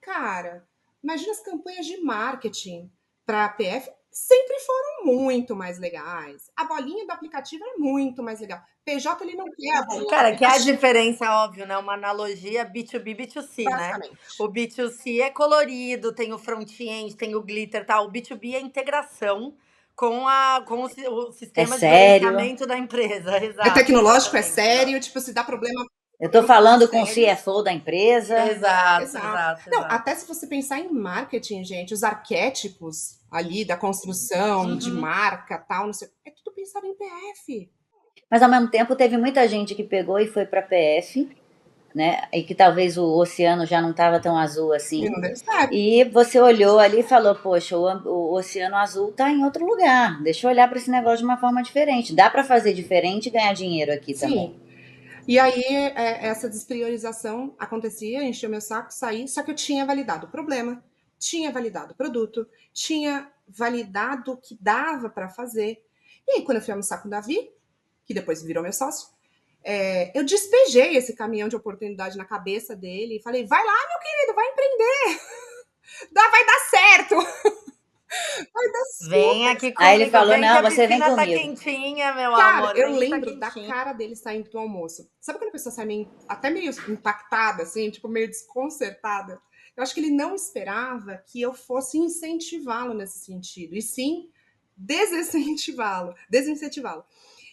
cara, imagina as campanhas de marketing para a PF sempre foram muito mais legais. A bolinha do aplicativo é muito mais legal. PJ ele não quer a bolinha do Cara, que a aplicativo, diferença, óbvio, né? Uma analogia B2B, B2C, né? basicamente. O B2C é colorido, tem o front-end, tem o glitter, tal. O B2B é a integração com o É sistema de sério. gerenciamento da empresa. É Exato, tecnológico, é exatamente, sério, exato. tipo, se dá problema, Eu tô é falando com o sério. CFO da empresa. Exato, Exato. exato, Não, exato. até se você pensar em marketing, gente, os arquétipos ali da construção de marca, tal, não sei, tudo pensado em PF. Mas ao mesmo tempo teve muita gente que pegou e foi para PF né? E que talvez o oceano já não estava tão azul E assim. não deu certo. E você olhou ali e falou: Poxa, o oceano azul está em outro lugar. Deixa eu olhar para esse negócio de uma forma diferente. Dá para fazer diferente e ganhar dinheiro aqui também. Sim. E aí, essa despriorização acontecia, enchia o meu saco, saí, só que eu tinha validado o problema, tinha validado o produto, tinha validado o que dava para fazer. E aí, quando eu fui almoçar com o Davi, que depois virou meu sócio, eu despejei esse caminhão de oportunidade na cabeça dele e falei: vai lá, meu querido, vai empreender, vai dar certo, vai dar Vem super. aqui Aí ele comigo, falou: vem que Não, a você vem piscina tá comigo. quentinha, meu Cara, amor, eu vem que tá lembro da quentinha. cara dele saindo do almoço. Sabe quando a pessoa sai até meio impactada, assim, tipo, meio desconcertada? Eu acho que ele não esperava que eu fosse incentivá-lo nesse sentido, e sim desincentivá-lo.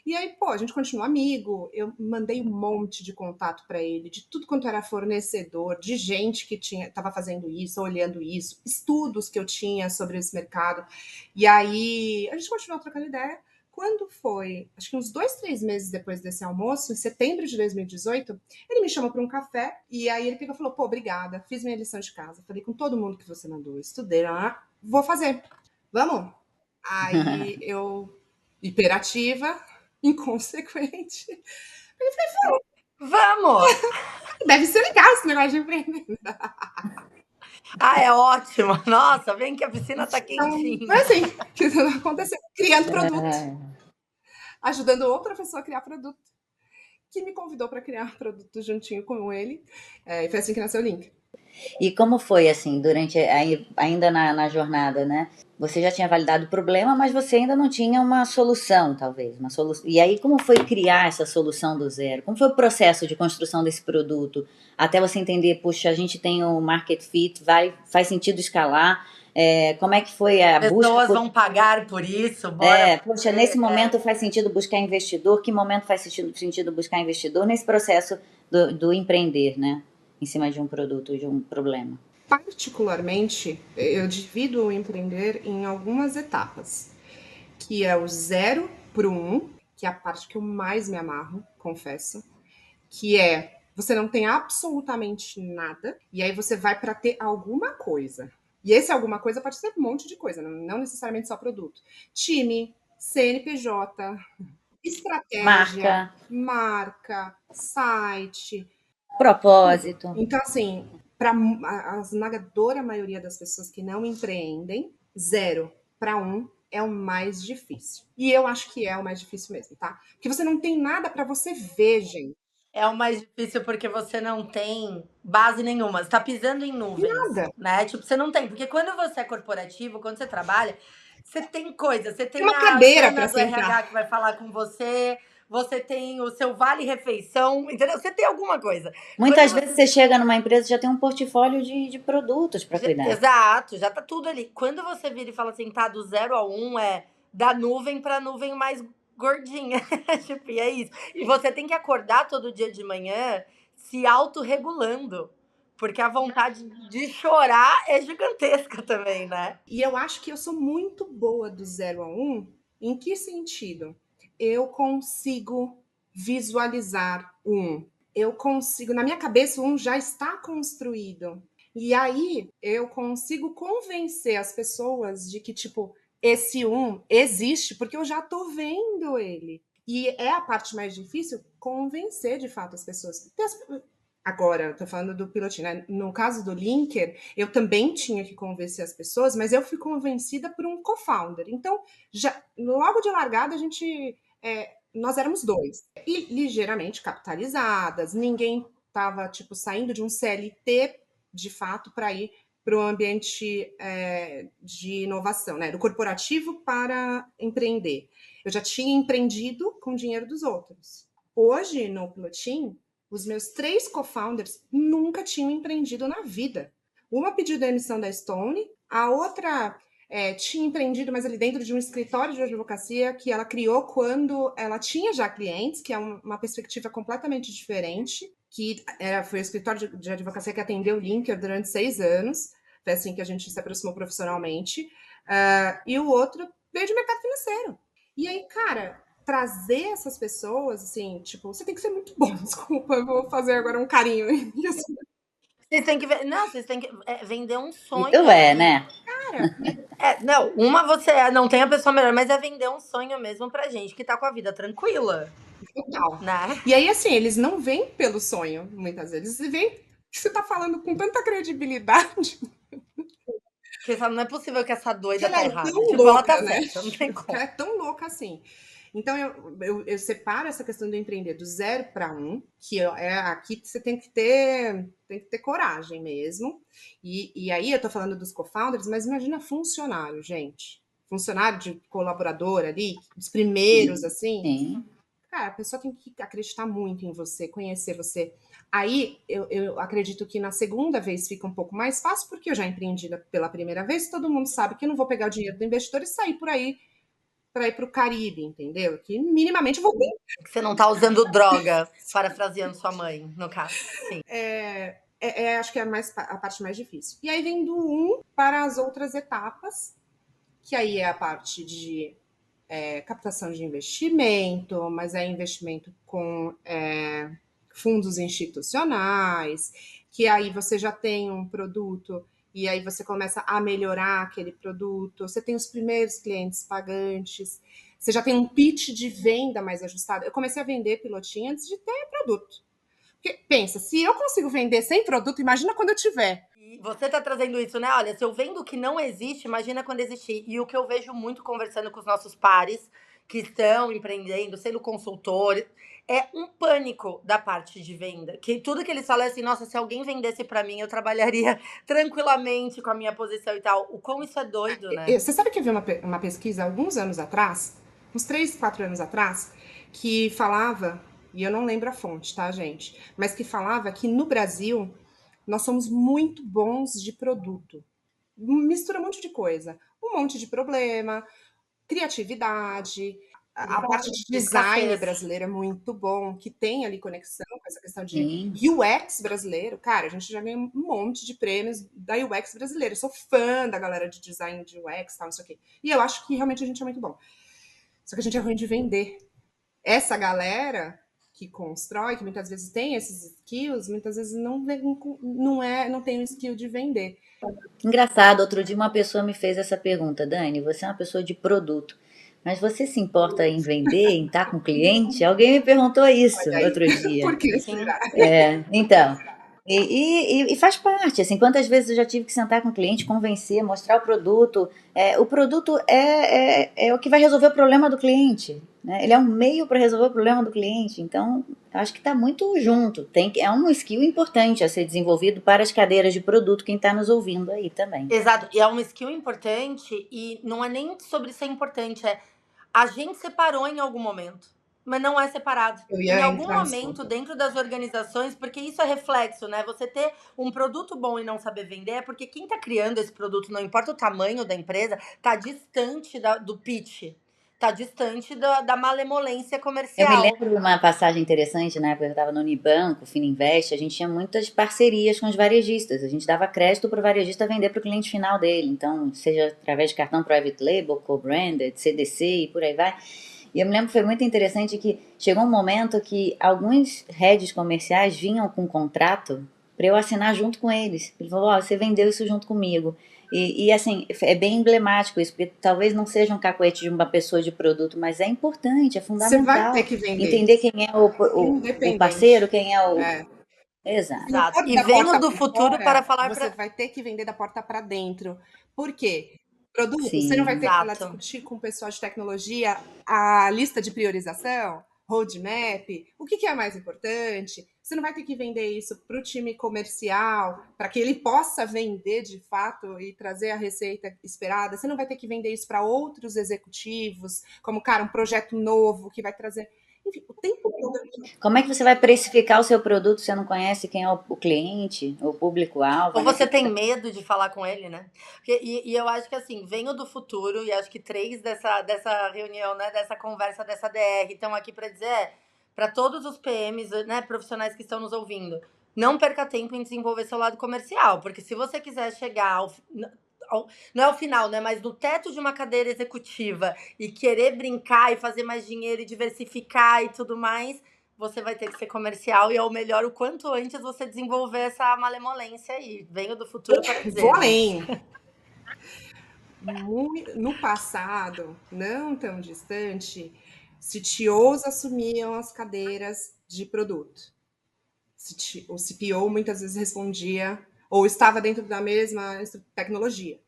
E aí, pô, a gente continua amigo. Eu mandei um monte de contato para ele, de tudo quanto era fornecedor, de gente que estava fazendo isso, olhando isso, estudos que eu tinha sobre esse mercado. E aí, a gente continuou trocando ideia. Quando foi, acho que uns 2, 3 meses depois desse almoço, em setembro de 2018, ele me chamou para um café e aí ele pegou e falou: pô, obrigada, fiz minha lição de casa, falei com todo mundo que você mandou, estudei, vou fazer, vamos. Aí eu, hiperativa, inconsequente, Vamos! deve ser legal esse negócio de empreender. Ah, é ótimo. Nossa, vem que a piscina tá Então, foi quentinha. assim que aconteceu, criando produto, É. ajudando outra pessoa a criar produto, que me convidou para criar produto juntinho com ele. E foi assim que nasceu o Link. E como foi assim, durante ainda na jornada, né? Você já tinha validado o problema, mas você ainda não tinha uma solução, talvez, uma solução. E aí como foi criar essa solução do zero? Como foi o processo de construção desse produto até você entender, puxa, a gente tem o market fit, faz sentido escalar? Como é que foi a busca Pessoas por vão pagar por isso, bora poxa, fazer. nesse momento faz sentido buscar investidor? Que momento faz sentido buscar investidor nesse processo do empreender, né? Em cima de um produto, de um problema. Particularmente, eu divido o empreender em algumas etapas, que é o 0 para o 1, que é a parte que eu mais me amarro, confesso, que é você não tem absolutamente nada, e aí você vai para ter alguma coisa. E esse alguma coisa pode ser um monte de coisa, não necessariamente só produto. Time, CNPJ, estratégia, Marca, marca, site. propósito. Então, assim, para a esmagadora maioria das pessoas que não empreendem, 0 para 1 é o mais difícil. E eu acho que é o mais difícil mesmo, tá? Porque você não tem nada para você ver, gente. É o mais difícil porque você não tem base nenhuma. Você tá pisando em nuvens, Nada. né? Tipo, você não tem. Porque quando você é corporativo, quando você trabalha, você tem coisa. Você Tem tem uma a cadeira Ana para do sentar. RH que vai falar com você. Você tem o seu vale-refeição, entendeu? Você tem alguma coisa. Quando Muitas vezes você. você chega numa empresa e já tem um portfólio de produtos para cuidar. Exato, já tá tudo ali. Quando você vira e fala assim, tá do 0 a 1, é da nuvem pra nuvem mais gordinha. Tipo, e é isso. E você tem que acordar todo dia de manhã se autorregulando. Porque a vontade de chorar é gigantesca também, né? E eu acho que eu sou muito boa do 0 a 1. Em que sentido? Eu consigo visualizar o 1. Eu consigo, na minha cabeça, o 1 já está construído. E aí eu consigo convencer as pessoas de que, tipo, esse 1 existe porque eu já tô vendo ele. E é a parte mais difícil convencer de fato as pessoas. Agora, eu tô falando do pilotinho, né? No caso do Linker, eu também tinha que convencer as pessoas, mas eu fui convencida por um co-founder. Então, já logo de largada, nós éramos dois. E ligeiramente capitalizadas, ninguém estava tipo, saindo de um CLT de fato para ir para o ambiente de inovação, né? Do corporativo para empreender. Eu já tinha empreendido com o dinheiro dos outros. Hoje, no Pilotim, os meus 3 co-founders nunca tinham empreendido na vida. Uma pediu demissão da Stone, a outra tinha empreendido, mas ali dentro de um escritório de advocacia que ela criou quando ela tinha já clientes, que é uma perspectiva completamente diferente, que foi o escritório de advocacia que atendeu o Linker durante 6 anos, foi assim que a gente se aproximou profissionalmente, e o outro veio de mercado financeiro. E aí, cara, trazer essas pessoas, assim, tipo, você tem que ser muito bom, desculpa, eu vou fazer agora um carinho. Vocês têm que ver. Não, vocês têm que vender um sonho. Então né? Cara, Não, você não tem a pessoa melhor, mas é vender um sonho mesmo pra gente que tá com a vida tranquila, total. né? E aí, assim, eles não vêm pelo sonho, muitas vezes, eles vêm que você tá falando com tanta credibilidade. Porque você fala, não é possível que essa Que doida ela tá é errada. tão Tipo, ela louca, tá né? certa, não tem Que como. ela é tão louca assim. Então, eu separo essa questão do empreender do 0 para 1, que aqui você tem que ter coragem mesmo. E aí eu tô falando dos co-founders, mas imagina funcionário, gente. Funcionário de colaborador ali, os primeiros, assim. Sim. Cara, a pessoa tem que acreditar muito em você, conhecer você. Aí eu acredito que na segunda vez fica um pouco mais fácil, porque eu já empreendi pela primeira vez, todo mundo sabe que eu não vou pegar o dinheiro do investidor e sair por aí para ir para o Caribe, entendeu? Que minimamente eu vou. Que você não tá usando droga, parafraseando sua mãe, no caso. Sim. Acho que é a parte mais difícil. E aí vem do 1 para as outras etapas, que aí é a parte de captação de investimento, mas é investimento com fundos institucionais, que aí você já tem um produto e aí você começa a melhorar aquele produto, você tem os primeiros clientes pagantes, você já tem um pitch de venda mais ajustado. Eu comecei a vender pilotinho antes de ter produto. Porque, pensa, se eu consigo vender sem produto, imagina quando eu tiver. E você tá trazendo isso, né? Olha, se eu vendo que não existe, imagina quando existir. E o que eu vejo muito conversando com os nossos pares que estão empreendendo, sendo consultores, é um pânico da parte de venda. Que tudo que eles falam é assim, nossa, se alguém vendesse para mim, eu trabalharia tranquilamente com a minha posição e tal. O quão isso é doido, né? Você sabe que eu vi uma pesquisa alguns anos atrás, uns 3, 4 anos atrás, que falava, e eu não lembro a fonte, tá, gente? Mas que falava que no Brasil nós somos muito bons de produto. Mistura um monte de coisa. Um monte de problema, criatividade, a parte de design brasileiro é muito bom, que tem ali conexão com essa questão de Sim. UX brasileiro. Cara, a gente já ganhou um monte de prêmios da UX brasileira. Eu sou fã da galera de design de UX, tal, não sei o quê. E eu acho que realmente a gente é muito bom. Só que a gente é ruim de vender. Essa galera que constrói, que muitas vezes tem esses skills, muitas vezes não tem o skill de vender. Engraçado, outro dia uma pessoa me fez essa pergunta, Dani, você é uma pessoa de produto, mas você se importa em vender, em estar com cliente? Alguém me perguntou isso Olha aí. outro dia. Por que Sim. será? Então, e faz parte, assim, quantas vezes eu já tive que sentar com o cliente, convencer, mostrar o produto. O produto é o que vai resolver o problema do cliente, né? Ele é um meio para resolver o problema do cliente. Então, eu acho que está muito junto. É um skill importante a ser desenvolvido para as cadeiras de produto, quem está nos ouvindo aí também. Exato, e é uma skill importante, e não é nem sobre ser importante, a gente separou em algum momento, mas não é separado. Eu ia Em algum entrar nesse momento, ponto. dentro das organizações, porque isso é reflexo, né? Você ter um produto bom e não saber vender, é porque quem tá criando esse produto, não importa o tamanho da empresa, tá distante do pitch, tá distante da malemolência Eu me comercial. lembro de uma passagem interessante, na época que eu estava no Unibanco, Fininvest, a gente tinha muitas parcerias com os varejistas. A gente dava crédito para o varejista vender para o cliente final dele. Então, seja através de cartão private label, co-branded, CDC e por aí vai. E eu me lembro que foi muito interessante que chegou um momento que alguns heads comerciais vinham com um contrato para eu assinar junto com eles. Ele falou, você vendeu isso junto comigo. E assim, é bem emblemático isso, porque talvez não seja um cacuete de uma pessoa de produto, mas é importante, é Você vai fundamental ter que vender. entender quem é o parceiro, quem é o... Exato. Exato. E venho do futuro para falar Você vai ter que vender da porta para dentro. Por quê? Produto, Sim. você não vai ter que ir lá Exato. discutir com o pessoal de tecnologia a lista de priorização, roadmap, o que é mais importante. Você não vai ter que vender isso para o time comercial, para que ele possa vender de fato e trazer a receita esperada. Você não vai ter que vender isso para outros executivos, como, cara, um projeto novo que vai trazer. Enfim, o tempo todo. Como é que você vai precificar o seu produto se você não conhece quem é o cliente, o público-alvo? Ou você tem medo de falar com ele, né? E eu acho que assim, venho do futuro, e acho que 3 dessa reunião, né, dessa conversa, dessa DR, estão aqui para dizer, para todos os PMs, né, profissionais que estão nos ouvindo, não perca tempo em desenvolver seu lado comercial, porque se você quiser chegar não é o final, né? Mas do teto de uma cadeira executiva e querer brincar e fazer mais dinheiro e diversificar e tudo mais, você vai ter que ser comercial e é o melhor o quanto antes você desenvolver essa malemolência aí. Venho do futuro para Vou dizer, gente. além. No passado, não tão distante, CTOs assumiam as cadeiras de produto. O CPO muitas vezes respondia ou estava dentro da mesma tecnologia.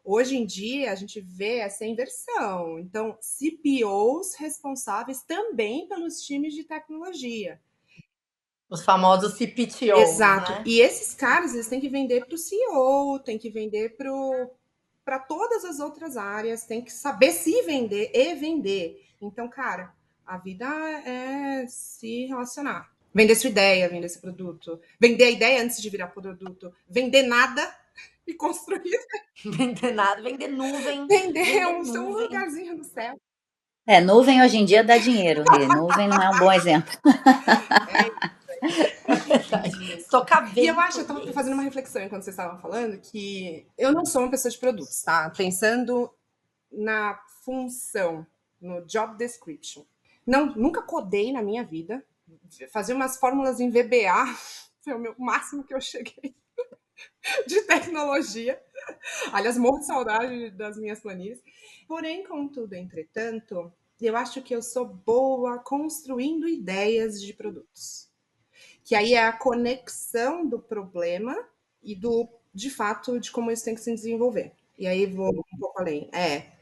Hoje em dia, a gente vê essa inversão. Então, CPOs responsáveis também pelos times de tecnologia. Os famosos CPTOs, Exato. né? E esses caras, eles têm que vender para o CEO, têm que vender para todas as outras áreas, tem que saber se vender e vender. Então, cara, a vida é se relacionar. Vender sua ideia, vender seu produto. Vender a ideia antes de virar produto. Vender nada e construir. Vender nada, vender nuvem. Vender Vender um nuvem. lugarzinho no céu. Nuvem hoje em dia dá dinheiro, Rê. Nuvem não é um bom exemplo. É verdade. Estocar E vento. eu acho, eu estava fazendo uma reflexão enquanto vocês estavam falando, que eu não sou uma pessoa de produtos, tá? Pensando na função, no job description. Não, nunca codei na minha vida. Fazer umas fórmulas em VBA foi o meu máximo que eu cheguei de tecnologia. Aliás, morro de saudade das minhas planilhas. Porém, contudo, entretanto, eu acho que eu sou boa construindo ideias de produtos. Que aí é a conexão do problema e de fato, de como isso tem que se desenvolver. E aí vou um pouco além.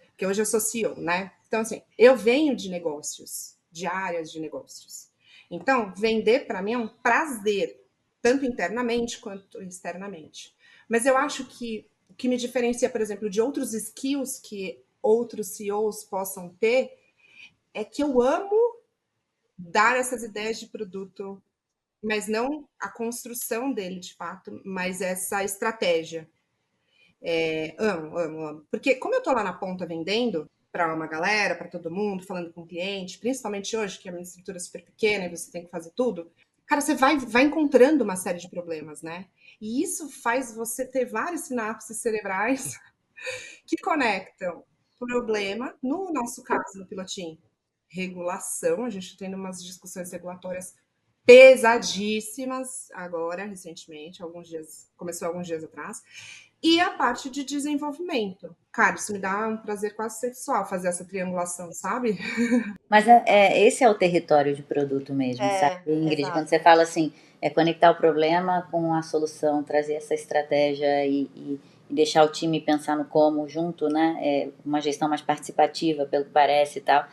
Porque hoje eu sou CEO, né? Então, assim, eu venho de negócios, de áreas de negócios. Então, vender para mim é um prazer, tanto internamente quanto externamente. Mas eu acho que o que me diferencia, por exemplo, de outros skills que outros CEOs possam ter é que eu amo dar essas ideias de produto, mas não a construção dele de fato, mas essa estratégia. Amo, amo, amo. Porque como eu estou lá na ponta vendendo para uma galera, para todo mundo, falando com o cliente, principalmente hoje, que é uma estrutura super pequena e você tem que fazer tudo, cara, você vai encontrando uma série de problemas, né? E isso faz você ter várias sinapses cerebrais que conectam problema, no nosso caso, no Pilotim, regulação, a gente tendo umas discussões regulatórias pesadíssimas agora, recentemente, começou alguns dias atrás, e a parte de desenvolvimento. Cara, isso me dá um prazer quase sexual fazer essa triangulação, sabe? Mas esse é o território de produto mesmo, sabe, Ingrid? Quando Exato. você fala assim, conectar o problema com a solução, trazer essa estratégia e deixar o time pensar no como junto, né? Uma gestão mais participativa, pelo que parece e tal.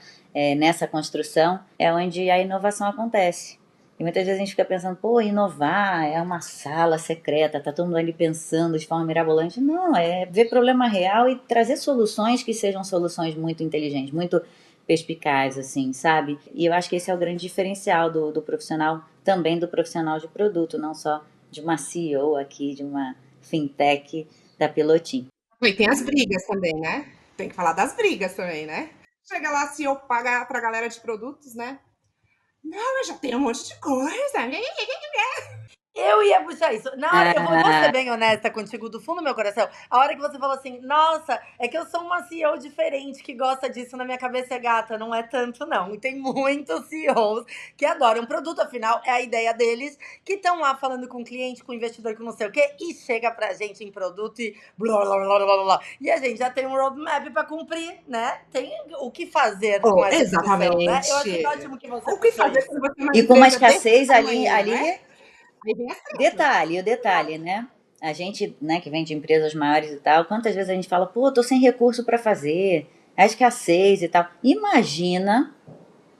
Nessa construção é onde a inovação acontece. E muitas vezes a gente fica pensando, pô, inovar é uma sala secreta, tá todo mundo ali pensando de forma mirabolante. Não, é ver problema real e trazer soluções que sejam soluções muito inteligentes, muito perspicaz, assim, sabe? E eu acho que esse é o grande diferencial do profissional, também do profissional de produto, não só de uma CEO aqui, de uma fintech da Pilotim. E tem as brigas também, né? Tem que falar das brigas também, né? Chega lá, se eu pagar pra galera de produtos, né? Não, eu já tenho um monte de coisa. Eu ia puxar isso. Na hora, eu vou ser Ah, bem honesta contigo do fundo do meu coração. A hora que você falou assim, nossa, é que eu sou uma CEO diferente que gosta disso, na minha cabeça é gata. Não é tanto, não. E tem muitos CEOs que adoram produto, afinal, é a ideia deles, que estão lá falando com o cliente, com o investidor, com não sei o quê, e chega pra gente em produto e blá, blá, blá, blá, blá. E a gente já tem um roadmap pra cumprir, né? Tem o que fazer com Oh, essa discussão, né? Eu achei exatamente. ótimo que você O que puxou fazer isso. quando você é uma e com uma empresa desse escassez tamanho, né? ali, Aí vem as tretas. detalhe, né? A gente, né, que vem de empresas maiores e tal, quantas vezes a gente fala, pô, tô sem recurso para fazer, a escassez e tal. Imagina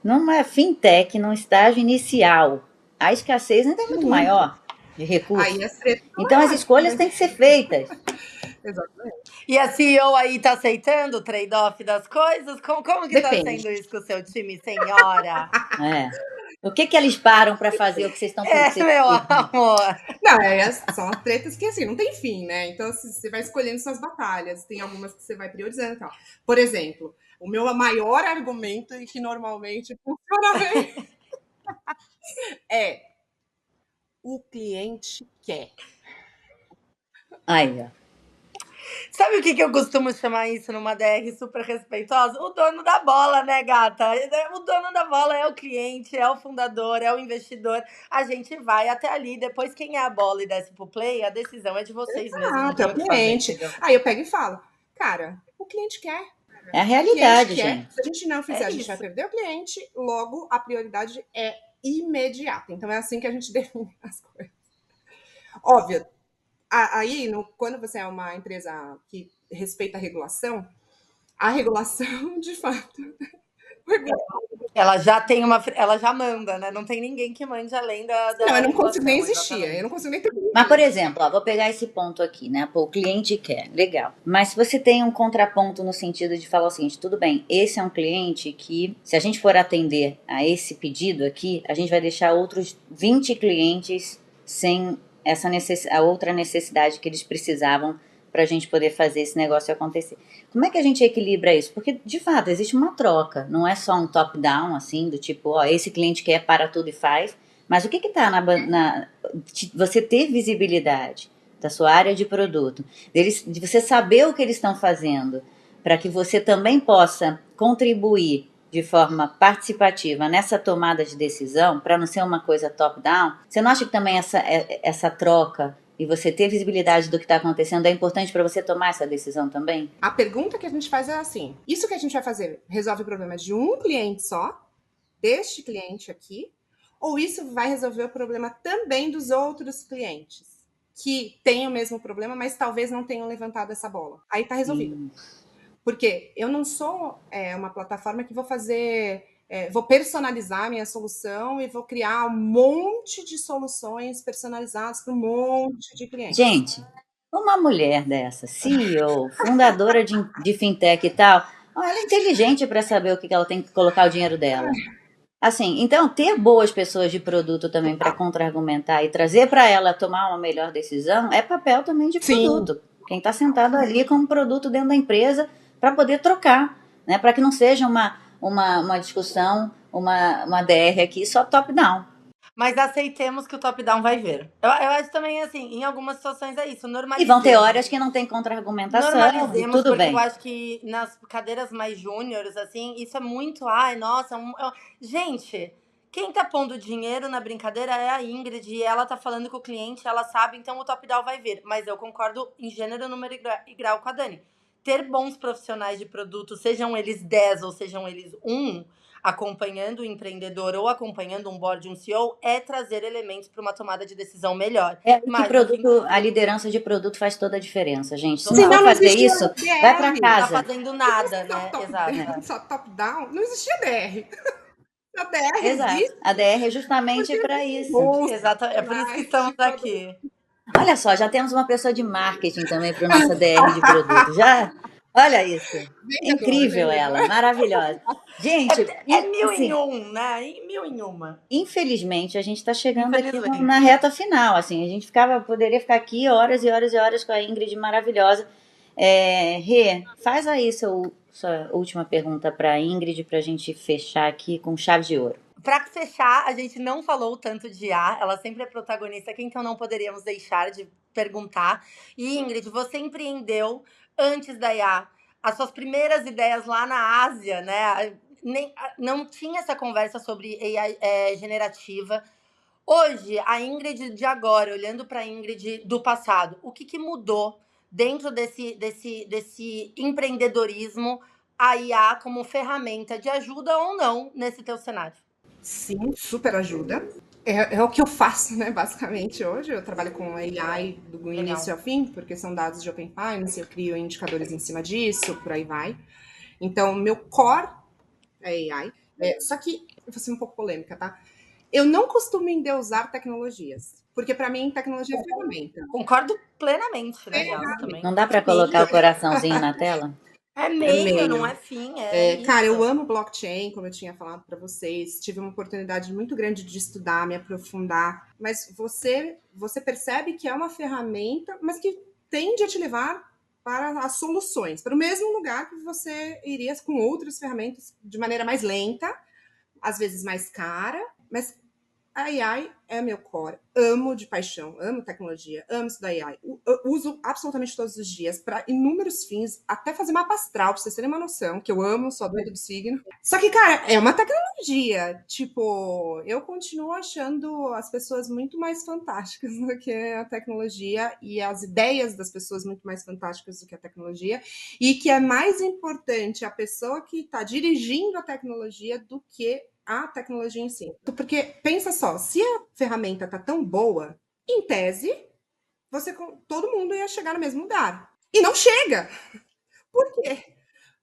numa fintech, num estágio inicial, a escassez ainda é muito Muito. maior de recurso. Aí as tretas são Então as maiores escolhas também. têm que ser feitas. Exatamente. E a CEO aí tá aceitando o trade-off das coisas? Como que tá Depende. sendo isso com o seu time, senhora? É. O que eles param para fazer o que vocês estão Meu pedindo? amor. Não, são as tretas que assim, não tem fim, né? Então assim, você vai escolhendo suas batalhas, tem algumas que você vai priorizando e tal. Por exemplo, o meu maior argumento, e que normalmente funciona bem, é o cliente quer. Aí, ó. Sabe o que, que eu costumo chamar isso numa DR super respeitosa? O dono da bola, né, gata? O dono da bola é o cliente, é o fundador, é o investidor. A gente vai até ali, depois quem é a bola e desce pro play, a decisão é de vocês mesmos, não É tem o o que fazer, cliente. entendeu? Aí eu pego e falo, cara, o cliente quer. É a O cliente realidade, quer. gente. Se a gente não fizer, É a gente vai isso. perder o cliente. Logo, a prioridade é imediata. Então, é assim que a gente define as coisas. Óbvio, aí, quando você é uma empresa que respeita a regulação, de fato, Ela já tem uma. Ela já manda, né? Não tem ninguém que mande além não, da eu não consigo nem regulação, existir. Eu exatamente. não consigo nem ter. Mas, por exemplo, ó, vou pegar esse ponto aqui, né? Pô, o cliente quer, legal. Mas se você tem um contraponto no sentido de falar o seguinte, tudo bem, esse é um cliente que, se a gente for atender a esse pedido aqui, a gente vai deixar outros 20 clientes sem a outra necessidade que eles precisavam para a gente poder fazer esse negócio acontecer. Como é que a gente equilibra isso? Porque, de fato, existe uma troca, não é só um top-down, assim, do tipo, ó, esse cliente quer, para tudo e faz. Mas o que está você ter visibilidade da sua área de produto, de você saber o que eles estão fazendo, para que você também possa contribuir de forma participativa nessa tomada de decisão, para não ser uma coisa top-down. Você não acha que também essa troca e você ter visibilidade do que está acontecendo é importante para você tomar essa decisão também? A pergunta que a gente faz é assim: isso que a gente vai fazer resolve o problema de um cliente só, deste cliente aqui, ou isso vai resolver o problema também dos outros clientes que têm o mesmo problema, mas talvez não tenham levantado essa bola? Aí tá resolvido. Porque eu não sou uma plataforma que vou fazer, vou personalizar a minha solução e vou criar um monte de soluções personalizadas para um monte de clientes. Gente, uma mulher dessa, CEO, fundadora de fintech e tal, ela é inteligente para saber o que ela tem que colocar o dinheiro dela. Assim, então ter boas pessoas de produto também para contra-argumentar e trazer para ela tomar uma melhor decisão é papel também de produto. Sim. Quem está sentado ali com um produto dentro da empresa para poder trocar, né? Para que não seja uma discussão, uma DR aqui só top-down. Mas aceitemos que o top-down vai ver. Eu acho também, assim, em algumas situações é isso. E vão ter horas que não tem contra-argumentação, Normalizemos, tudo porque bem. eu acho que nas cadeiras mais júniores, assim, isso é muito. Ai, nossa. Gente, quem tá pondo dinheiro na brincadeira é a Ingrid. E ela tá falando com o cliente, ela sabe, então o top-down vai ver. Mas eu concordo em gênero, número e grau com a Dani. Ter bons profissionais de produto, sejam eles 10 ou sejam eles 1, acompanhando o empreendedor ou acompanhando um board, um CEO, é trazer elementos para uma tomada de decisão melhor. Mas que produto, a liderança de produto faz toda a diferença, gente. Se Total. não for fazer isso, vai para Não casa. tá fazendo nada, né? Exato. Só top-down, não existia DR. A DR Exato. existe. A DR é justamente para isso. Exato. É por isso que estamos aqui. Olha só, já temos uma pessoa de marketing também para nossa DR de produto. Já? Olha isso. Incrível ela, maravilhosa. Gente, é mil assim, em um, né? Mil em uma. Infelizmente, a gente está chegando aqui na reta final. Assim, a gente poderia ficar aqui horas e horas e horas com a Ingrid maravilhosa. Rê, faz aí sua última pergunta para a Ingrid para a gente fechar aqui com chave de ouro. Para fechar, a gente não falou tanto de IA, ela sempre é protagonista aqui, então não poderíamos deixar de perguntar. E Ingrid, você empreendeu antes da IA, as suas primeiras ideias lá na Ásia, né? Não tinha essa conversa sobre AI generativa. Hoje, a Ingrid de agora, olhando para a Ingrid do passado, o que mudou dentro desse empreendedorismo, a IA como ferramenta de ajuda ou não nesse teu cenário? Sim, super ajuda. É o que eu faço, né, basicamente, hoje. Eu trabalho com AI do início ao fim, porque são dados de Open Finance, eu crio indicadores em cima disso, por aí vai. Então, meu core é AI. Só que, eu vou ser um pouco polêmica, tá? Eu não costumo endeusar tecnologias, porque para mim, tecnologia é ferramenta. Concordo plenamente, né? Também. Não dá para colocar o coraçãozinho na tela? É meio, não é fim. Cara, eu amo blockchain, como eu tinha falado para vocês. Tive uma oportunidade muito grande de estudar, me aprofundar. Mas você percebe que é uma ferramenta, mas que tende a te levar para as soluções, para o mesmo lugar que você iria com outras ferramentas de maneira mais lenta, às vezes mais cara, mas A AI é meu core. Amo de paixão, amo tecnologia, amo isso da AI. Eu uso absolutamente todos os dias para inúmeros fins, até fazer mapa astral, pra vocês terem uma noção, que eu amo, sou doida do signo. Só que, cara, é uma tecnologia. Tipo, eu continuo achando as pessoas muito mais fantásticas do que a tecnologia e as ideias das pessoas muito mais fantásticas do que a tecnologia. E que é mais importante a pessoa que está dirigindo a tecnologia do que a tecnologia em si. Porque pensa só, se a ferramenta tá tão boa, em tese, todo mundo ia chegar no mesmo lugar. E não chega. Por quê?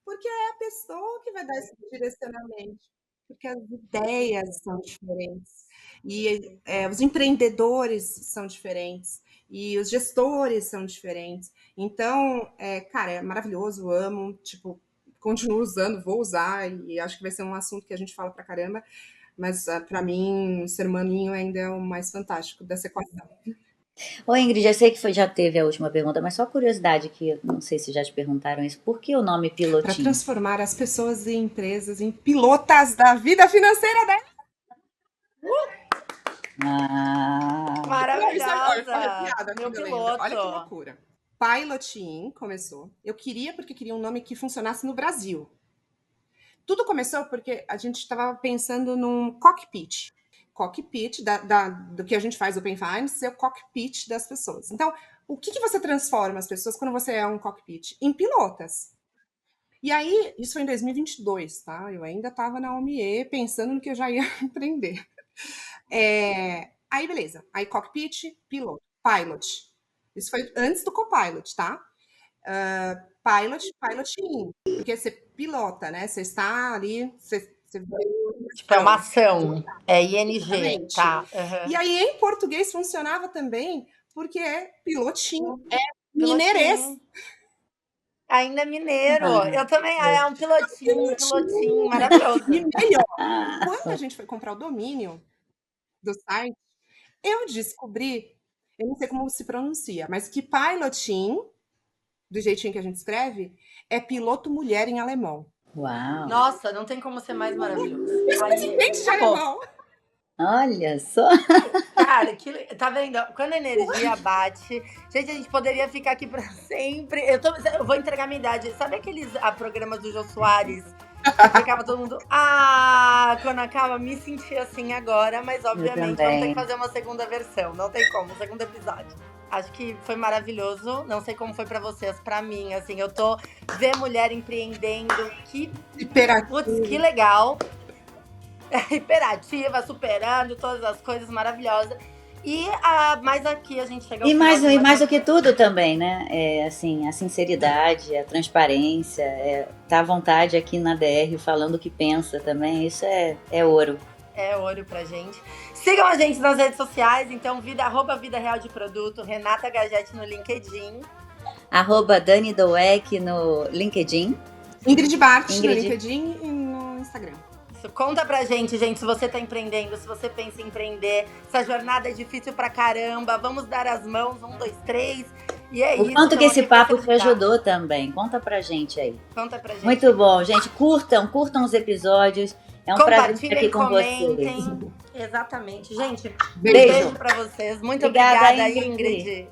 Porque é a pessoa que vai dar esse direcionamento. Porque as ideias são diferentes. E os empreendedores são diferentes. E os gestores são diferentes. Então, cara, é maravilhoso, amo. Tipo, continuo usando, vou usar. E acho que vai ser um assunto que a gente fala pra caramba. Mas, para mim, o ser humaninho ainda é o mais fantástico dessa equação. Ô Ingrid, já sei que já teve a última pergunta, mas só curiosidade que eu não sei se já te perguntaram isso. Por que o nome Para Pilotinho? transformar as pessoas e empresas em pilotas da vida financeira dela. Maravilhosa! Meu piloto. Olha que loucura. Pilotin começou. Eu queria, porque queria um nome que funcionasse no Brasil. Tudo começou porque a gente estava pensando num cockpit. Cockpit do que a gente faz Open Finance é o cockpit das pessoas. Então, o que você transforma as pessoas quando você é um cockpit? Em pilotas. E aí, isso foi em 2022, tá? Eu ainda estava na OMIE pensando no que eu já ia empreender. Aí, beleza. Aí, cockpit, piloto, pilot. Isso foi antes do copilot, tá? Piloting. Porque você pilota, né? Você está ali, Tipo, é uma ação. É ING, exatamente. tá? Uhum. E aí, em português, funcionava também porque é pilotinho. É Pilotinho. mineirês. Ainda é mineiro. Eu também. É um pilotinho maravilhoso. E melhor, quando a gente foi comprar o domínio do site, eu descobri, eu não sei como se pronuncia, mas que piloting, do jeitinho que a gente escreve, é piloto mulher em alemão. Uau! Nossa, não tem como ser mais maravilhoso. Entende de alemão? Olha só! Cara, tá vendo? Quando a energia bate. Gente, a gente poderia ficar aqui pra sempre. Eu vou entregar minha idade. Sabe aqueles programas do Jô Soares? Que ficava todo mundo. Quando acaba, me senti assim agora, mas obviamente vamos ter que fazer uma segunda versão. Não tem como, um segundo episódio. Acho que foi maravilhoso. Não sei como foi pra vocês, pra mim, assim, eu tô ver mulher empreendendo. Putz, que legal. Hiperativa, superando todas as coisas maravilosas. Mas aqui a gente chega ao mais do que tudo também, né? Assim, a sinceridade, a transparência, tá à vontade aqui na DR falando o que pensa também. Isso é ouro. É ouro pra gente. Sigam a gente nas redes sociais, então, @Vida Real de Produto, Renata Gagete no LinkedIn. @Dani Dweck no LinkedIn. Ingrid Bart no LinkedIn e no Instagram. Conta pra gente, se você tá empreendendo, se você pensa em empreender, essa jornada é difícil pra caramba, vamos dar as mãos, 1, 2, 3, e é isso. O quanto que esse papo te ajudou também, conta pra gente aí. Conta pra gente. Muito bom, gente, curtam os episódios, é um prazer estar aqui com vocês. Exatamente, gente, beijo pra vocês, muito obrigada Ingrid.